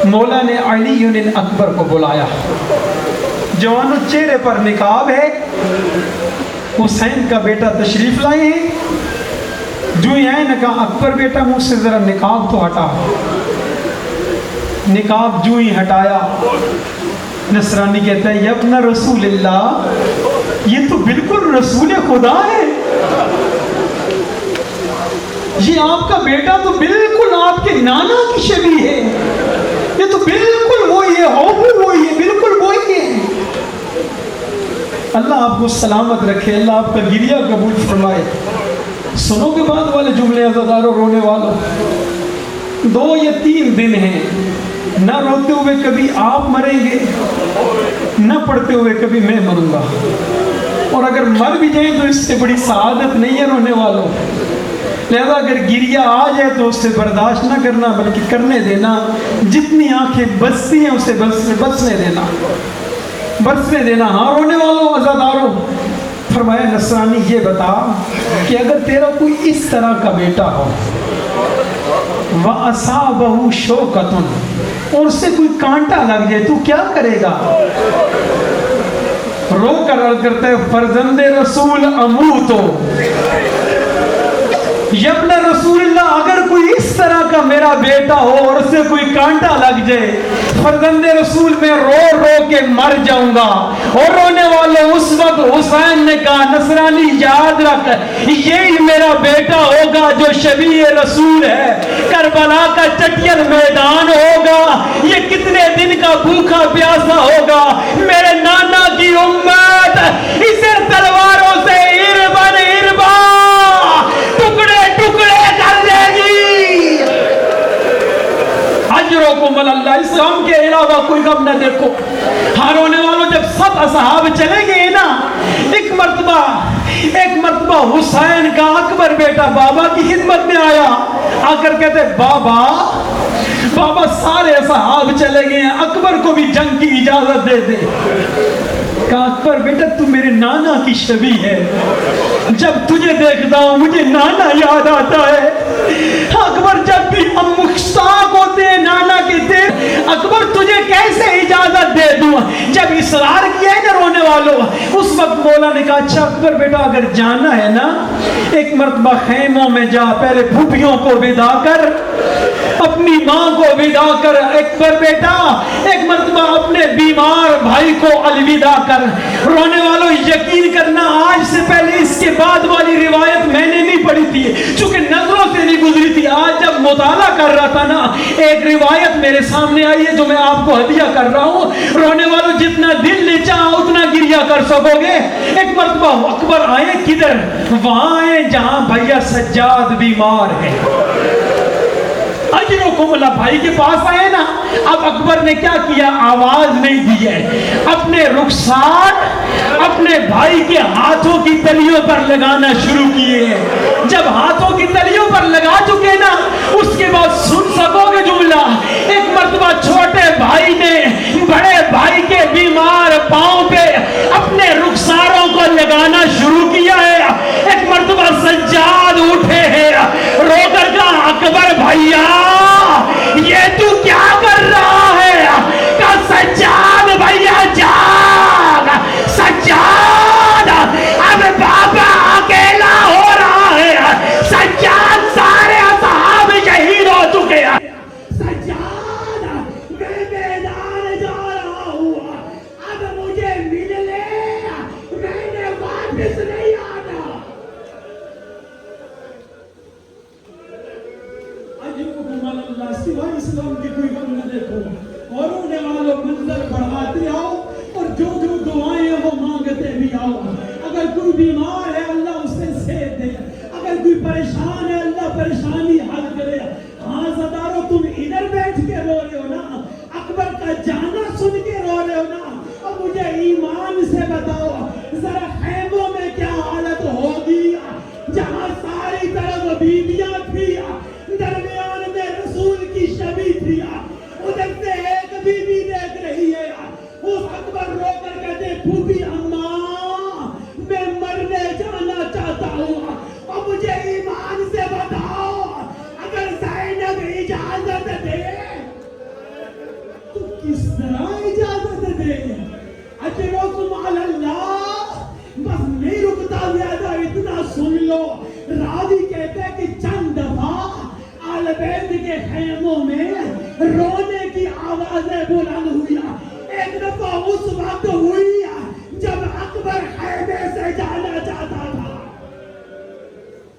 مولا نے علی اکبر کو بلایا، جوانو چہرے پر نقاب ہے، حسین کا بیٹا تشریف لائے ہیں، جو ہی آئے نہ کہا اکبر بیٹا مجھ سے ذرا نقاب تو ہٹا۔ نقاب جو ہی ہٹایا، نصرانی کہتا ہے یبن رسول اللہ، یہ تو بالکل رسول خدا ہے، یہ آپ کا بیٹا تو بالکل آپ کے نانا کی شبیہ ہے، یہ تو بالکل وہی ہے، وہی ہے، بالکل وہی ہے۔ اللہ آپ کو سلامت رکھے، اللہ آپ کا گریہ قبول فرمائے۔ سنو کے بعد والے جملے عزاداروں، رونے والوں، 2 یا 3 دن ہیں، نہ روتے ہوئے کبھی آپ مریں گے، نہ پڑھتے ہوئے کبھی میں مروں گا، اور اگر مر بھی جائیں تو اس سے بڑی سعادت نہیں ہے رونے والوں۔ لہذا اگر گریہ آ جائے تو اس سے برداشت نہ کرنا بلکہ کرنے دینا، جتنی آنکھیں بستی ہیں اسے بسنے دینا، برسنے دینا۔ ہاں رونے والوں، عزاداروں، فرمایا نصرانی یہ بتا کہ اگر تیرا کوئی اس طرح کا بیٹا ہو، وَأَصَابَهُ شَوْكَةٌ، اور اس سے کوئی کانٹا لگ جائے، تو کیا کرے گا؟ رو کر عرض کرتا ہے فرزند رسول اموتو، یبن رسول اللہ اگر کوئی اس طرح کا میرا بیٹا ہو اور اس سے کوئی کانٹا لگ جائے، فرزند رسول میں رو رو کے مر جاؤں گا۔ اور رونے والوں، اس وقت حسین نے کہا نصرانی یاد رکھ، یہی میرا بیٹا ہوگا جو شبیہ رسول ہے، کربلا کا چٹیل میدان ہوگا، یہ کتنے دن کا بھوکا پیاسا ہوگا، میرے نانا کی امت اسے تلواروں سے اربن اربا ٹکڑے ٹکڑے کر دے گی۔ اجرکم اللہ، اس غم کے علاوہ کوئی غم نہ دیکھو۔ ہاں رونے والوں، جب سب اصحاب چلے گئے نا، ایک مرتبہ حسین کا اکبر بیٹا بابا کی خدمت میں آیا، آ کر کہتے بابا سارے اصحاب چلے گئے ہیں، اکبر کو بھی جنگ کی اجازت دے دے۔ کہا اکبر بیٹا تو میرے نانا کی شبیہ ہے، جب تجھے دیکھتا ہوں مجھے نانا یاد آتا ہے۔ اکبر جب بھی ہم مشتاق ہوتے ہیں نانا کے دل، اکبر تجھے کیسے اجازت دے دوں؟ جب اصرار کیا ہے نا رونے والوں، اس وقت مولا نے کہا اچھا اکبر بیٹا اگر جانا ہے نا، ایک مرتبہ خیموں میں جا، پہلے پھوپھیوں کو ودا کر، اپنی ماں کو ودا کر، اکبر بیٹا ایک مرتبہ اپنے بیمار بھائی کو الوداع کر۔ رونے والوں یقین کرنا، آج سے پہلے اس کے بعد والی روایت میں نے نہیں پڑھی تھی چونکہ نظروں سے نہیں گزری تھی۔ آج جب مطالعہ کر رہا تھا نا، ایک روایت میرے سامنے آئی ہے جو میں آپ کو ہدیہ کر رہا ہوں۔ رونے والوں جتنا دل لے چاہا اتنا گریہ کر سکو گے۔ ایک مرتبہ اکبر آئے کدھر؟ وہاں آئے جہاں بھیا سجاد بیمار ہے، اجرکم اللہ بھائی کے پاس آئے نا۔ اب اکبر نے کیا کیا؟ آواز نہیں دی ہے، اپنے رخسار اپنے بھائی کے ہاتھوں کی تلیوں پر لگانا شروع کیے ہیں۔ جب ہاتھوں کی تلیوں پر لگا چکے نا، اس کے بعد سن سکو گے جملہ، ایک مرتبہ چھوٹے بھائی نے بڑے بھائی کے بیمار پاؤں پہ اپنے رخساروں کو لگانا شروع کیا ہے۔ ایک مرتبہ سجاد اٹھے ہیں، رو کر کہا اکبر بھیا یہ تو کیا کر رہا ہے؟ کہا سجاد بھیا جاگ، غم کی کوئی غم نہ دیکھو، اور رونے والوں منظر بڑھاتے آؤ، اور جو جو دعائیں ہیں وہ مانگتے بھی آؤ۔ اگر کوئی بیمار ہے اللہ اسے صحت دے، اگر کوئی پریشان ہے اللہ پریشانی حل کرے۔ ہاں زدارو تم ادھر بیٹھ کے رو رہے ہو نا، اکبر کا جانا سن کے رو رہے ہو نا، اب مجھے ایمان سے بتاؤ ذرا خیموں میں کیا حالت ہوگی جہاں ساری طرف بیویاں تھی، درمیان میں رسول کی شبی تھی، ادھر سے ایک بیوی دیکھ رہی ہے۔ اس اکبر رو کر کہتے پھوپھی اماں میں مرنے جانا چاہتا ہوں، اور مجھے ایمان سے بتاؤ اگر زینب اجازت دے تو کس طرح اجازت دے؟ اجرکم علی اللہ، بس نہیں رکتا زیادہ، اتنا سن لو۔ راوی کہتے ہیں کہ چند دفعہ آل بیت کے خیموں میں رونے کی آوازیں بلند ہوئی۔ ایک دفعہ اس وقت ہوئی جب اکبر خیمے سے جانا چاہتا تھا۔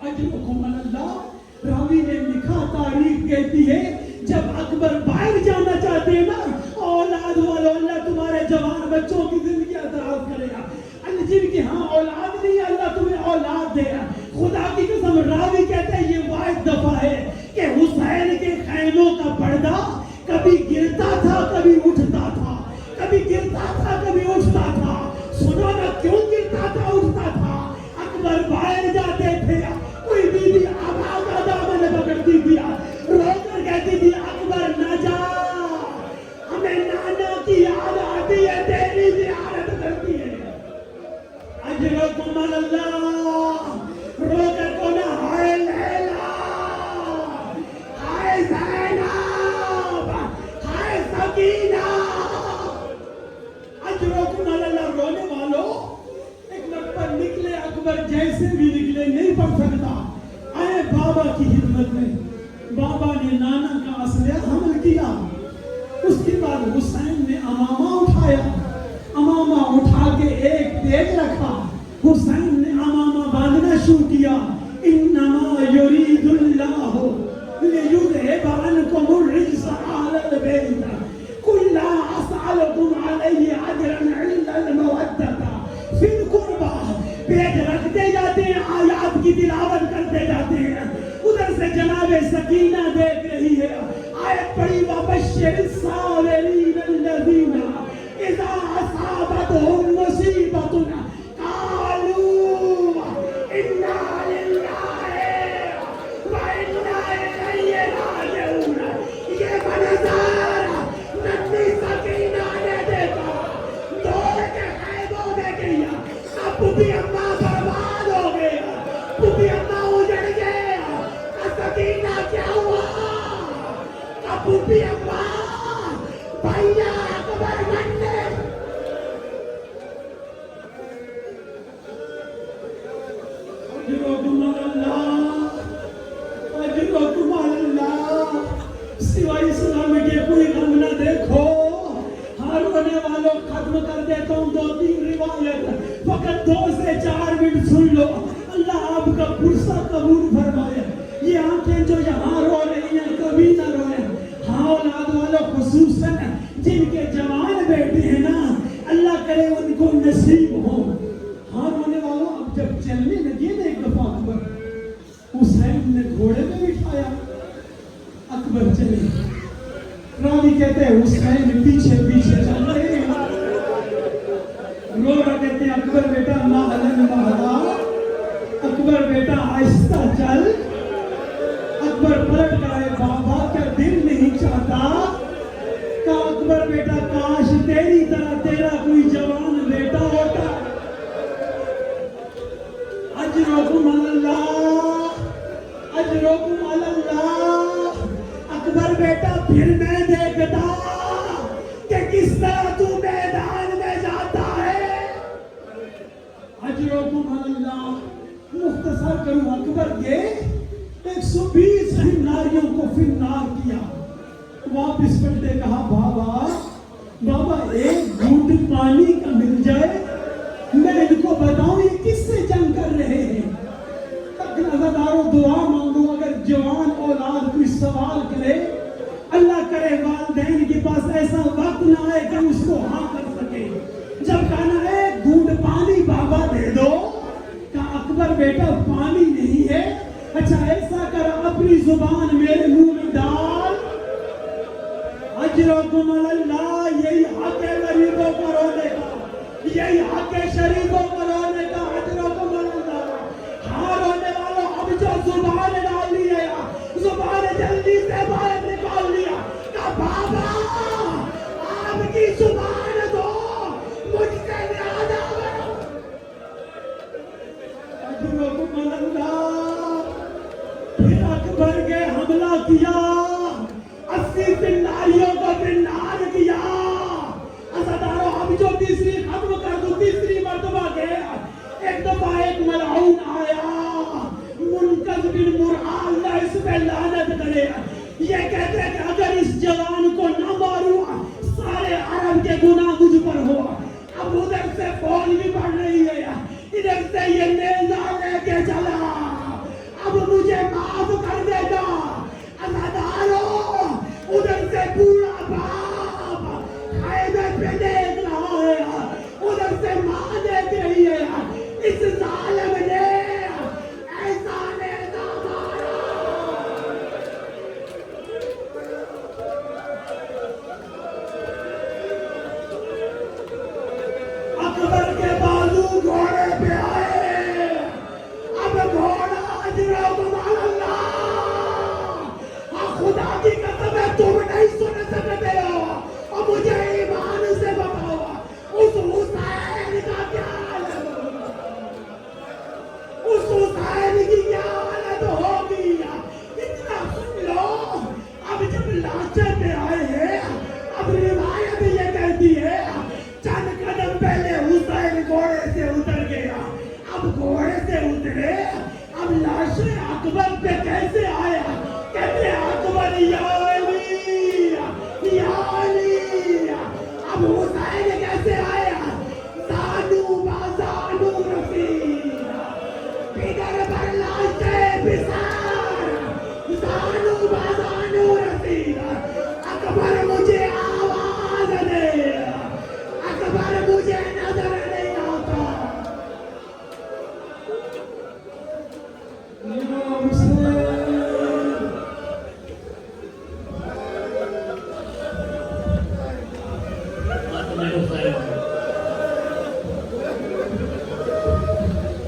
اجرکم علی اللہ، راوی نے لکھا تاریخ کہتی ہے جب اکبر باہر جانا چاہتے ہیں نا، اولاد والو اللہ تمہارے جوان بچوں کی زندگی اعتراض کرے گا، جن کی ہاں اولاد نہیں ہے اللہ تمہیں اولاد دے گا۔ خدا کی قسم راوی کہتے ہیں یہ واحد دفعہ ہے کہ حسین کے خیموں کا پردہ کبھی گرتا تھا کبھی اٹھتا تھا، کبھی گرتا تھا کبھی اٹھتا تھا۔ سنو نا کیوں گرتا تھا اٹھتا تھا؟ اکبر باہر جاتے تھے، کوئی بیوی آبا کا دامن پکڑتی تھی، رو کر کہتی تھی اکبر نہ جا، ہمیں نانا کی یاد آتی ہے، تیری زیارت کرتی ہے۔ اجرکم علی اللہ، رو کر کونا ہائے لیلا، ہائے زینب، ہائے سکینہ۔ اجرکم علی اللہ، رونے والوں ایک وقت پر نکلے اکبر، جیسے بھی نکلے نہیں پڑھ سکتا، آئے بابا کی خدمت میں، بابا نے نانا کا اسلحہ حمل کیا۔ اس کے بعد حسین نے امامہ اٹھایا، امامہ اٹھا کے ایک تیز رکھا، حسین نے امامہ باندھنا شروع کیا۔ انما یرید اللہ لیذھب عنکم الرجس اہل البیت قل لا اسألکم علیہ اجرا الا المودۃ فی القربى۔ پیٹ رکھتے جاتے ہیں، آیات کی تلاوت کرتے جاتے ہیں، ادھر سے جناب سکینہ دیکھ رہی ہے، آیت پڑھی وبشر الصابرین الذین اذا اصابتهم مصیبۃ قالوا انا للہ وانا الیہ راجعون۔ یہ منظر ننھی سکینہ نے دیکھا، دوڑ کے خیموں میں گئی، اب پھوپھی اماں برباد ہو گیا، پھوپھی اماں اجڑ گیا، سکینہ کیا ہوا؟ اب پھوپھی اماں بھیا اکبر بننے۔ اجرکم علی اللہ، اجرکم علی اللہ، سوائے اسلام کے کوئی غم نہ دیکھو۔ ہر رونے والوں ختم کر دیتا ہوں 2-3 روایت، فقط 2 سے 4 منٹ سن لو، اللہ آپ کا پرسہ قبول فرمائے۔ یہ آنکھیں جو یہاں رو رہی ہیں کبھی نہ روئیں، ہاں اولاد والوں خصوصاً جن کے جوان بیٹے ہیں نا، اللہ کرے ان کو نصیب ہو۔ ہاں رونے والوں اب جب چلنے لگے نا ایک دفعہ اکبر، حسین نے گھوڑے میں بٹھایا، اکبر چلے، راوی کہتے ہیں حسین پیچھے پیچھے چل رہے ہیں، رو رہا کہتے ہیں اکبر بیٹا مہلن مہلا، اکبر بیٹا آہستہ چل۔ اکبر پلٹ کر آئے، بابا کیا دل نہیں چاہتا؟ کہا اکبر بیٹا کاش تیری طرح تیرا کوئی جوان بیٹا ہوتا۔ اجرکم علی اللہ، اجرکم علی اللہ۔ اکبر بیٹا پھر میں دیکھتا کہ کس طرح تو میدان میں جاتا ہے۔ اجرکم علی اللہ، مختصر کروں، اکبر کے 120 ناریوں کو فنار کیا، واپس پلٹے، کہا بابا بابا ایک گھونٹ پانی کا مل جائے میں ان کو بتاؤں یہ کس سے جنگ کر رہے ہیں۔ تک نظرداروں دعا مانگو، اگر جوان اولاد کوئی سوال کرے اللہ کا نہ آئے کہ اس کو ہاں کر سکے. جب کہنا ایک گھونٹ پانی بابا دے دو, کہا اکبر بیٹا پانی نہیں ہے, اچھا ایسا کر اپنی زبان میرے منہ میں ڈال. اجرکم اللہ, یہی حق ہے غریبوں کو رونے کا, یہی حق ہے شریفوں کو رونے کا. اجرکم اللہ. ہاں رونے والوں, اب جو زبان ڈال لی ہے, زبان جلدی سے باہر نکال لیا, کہا بابا آپ کی زبان دو, مجھ سے زیادہ کرو. اجرکم اللہ. پھر اکبر کے حملہ کیا, 80 پنڈاریوں کو پنڈار کیا. عزادارو اب جو تیسری ختم کر دو, تیسری مرتبہ گیا. ایک دفعہ ایک ملعون آیا, منقذ بن مرعا, اللہ اس پہ لعنت کرے. یہ کہتے ہیں کہ اگر اس جوان کو نہ ماروں سارے عرب کے گناہ مجھ پر ہو. اب ادھر سے فون بھی پڑ رہی ہے, ادھر سے یہ نیزہ لے کے چلا, اب مجھے معاف کر دے گا. عزادارو ادھر سے پورا باپ خیمے پہ دیکھ رہا ہے, ادھر سے ماں دیکھ رہی ہے. اس ظالم نے ایسا نیزہ مارا. اکبر کے بازو گھوڑے پہ آئے. اب گھوڑا اجرکم اللہ, خدا کی قسم ہے تم نہیں سن سکتے ہو. اور مجھے ایمان سے بتاؤ اس حسین کا کیا حالت ہوگا, اس حسین کی کیا حالت ہوگی. اتنا سن لو, اب جب لاشیں پہ آئے ہیں, اب روایت یہ کہتی ہے چند قدم پہلے حسین گھوڑے سے اتر گیا. اب گھوڑے سے اترے, اب لاشیں اکبر پہ کیسے آیا, کہتے ہیں اکبر یا علی, یا علی. اب حسین کیسے آیا, زانو با زانو رفیع, پیدر پر لاشیں بسا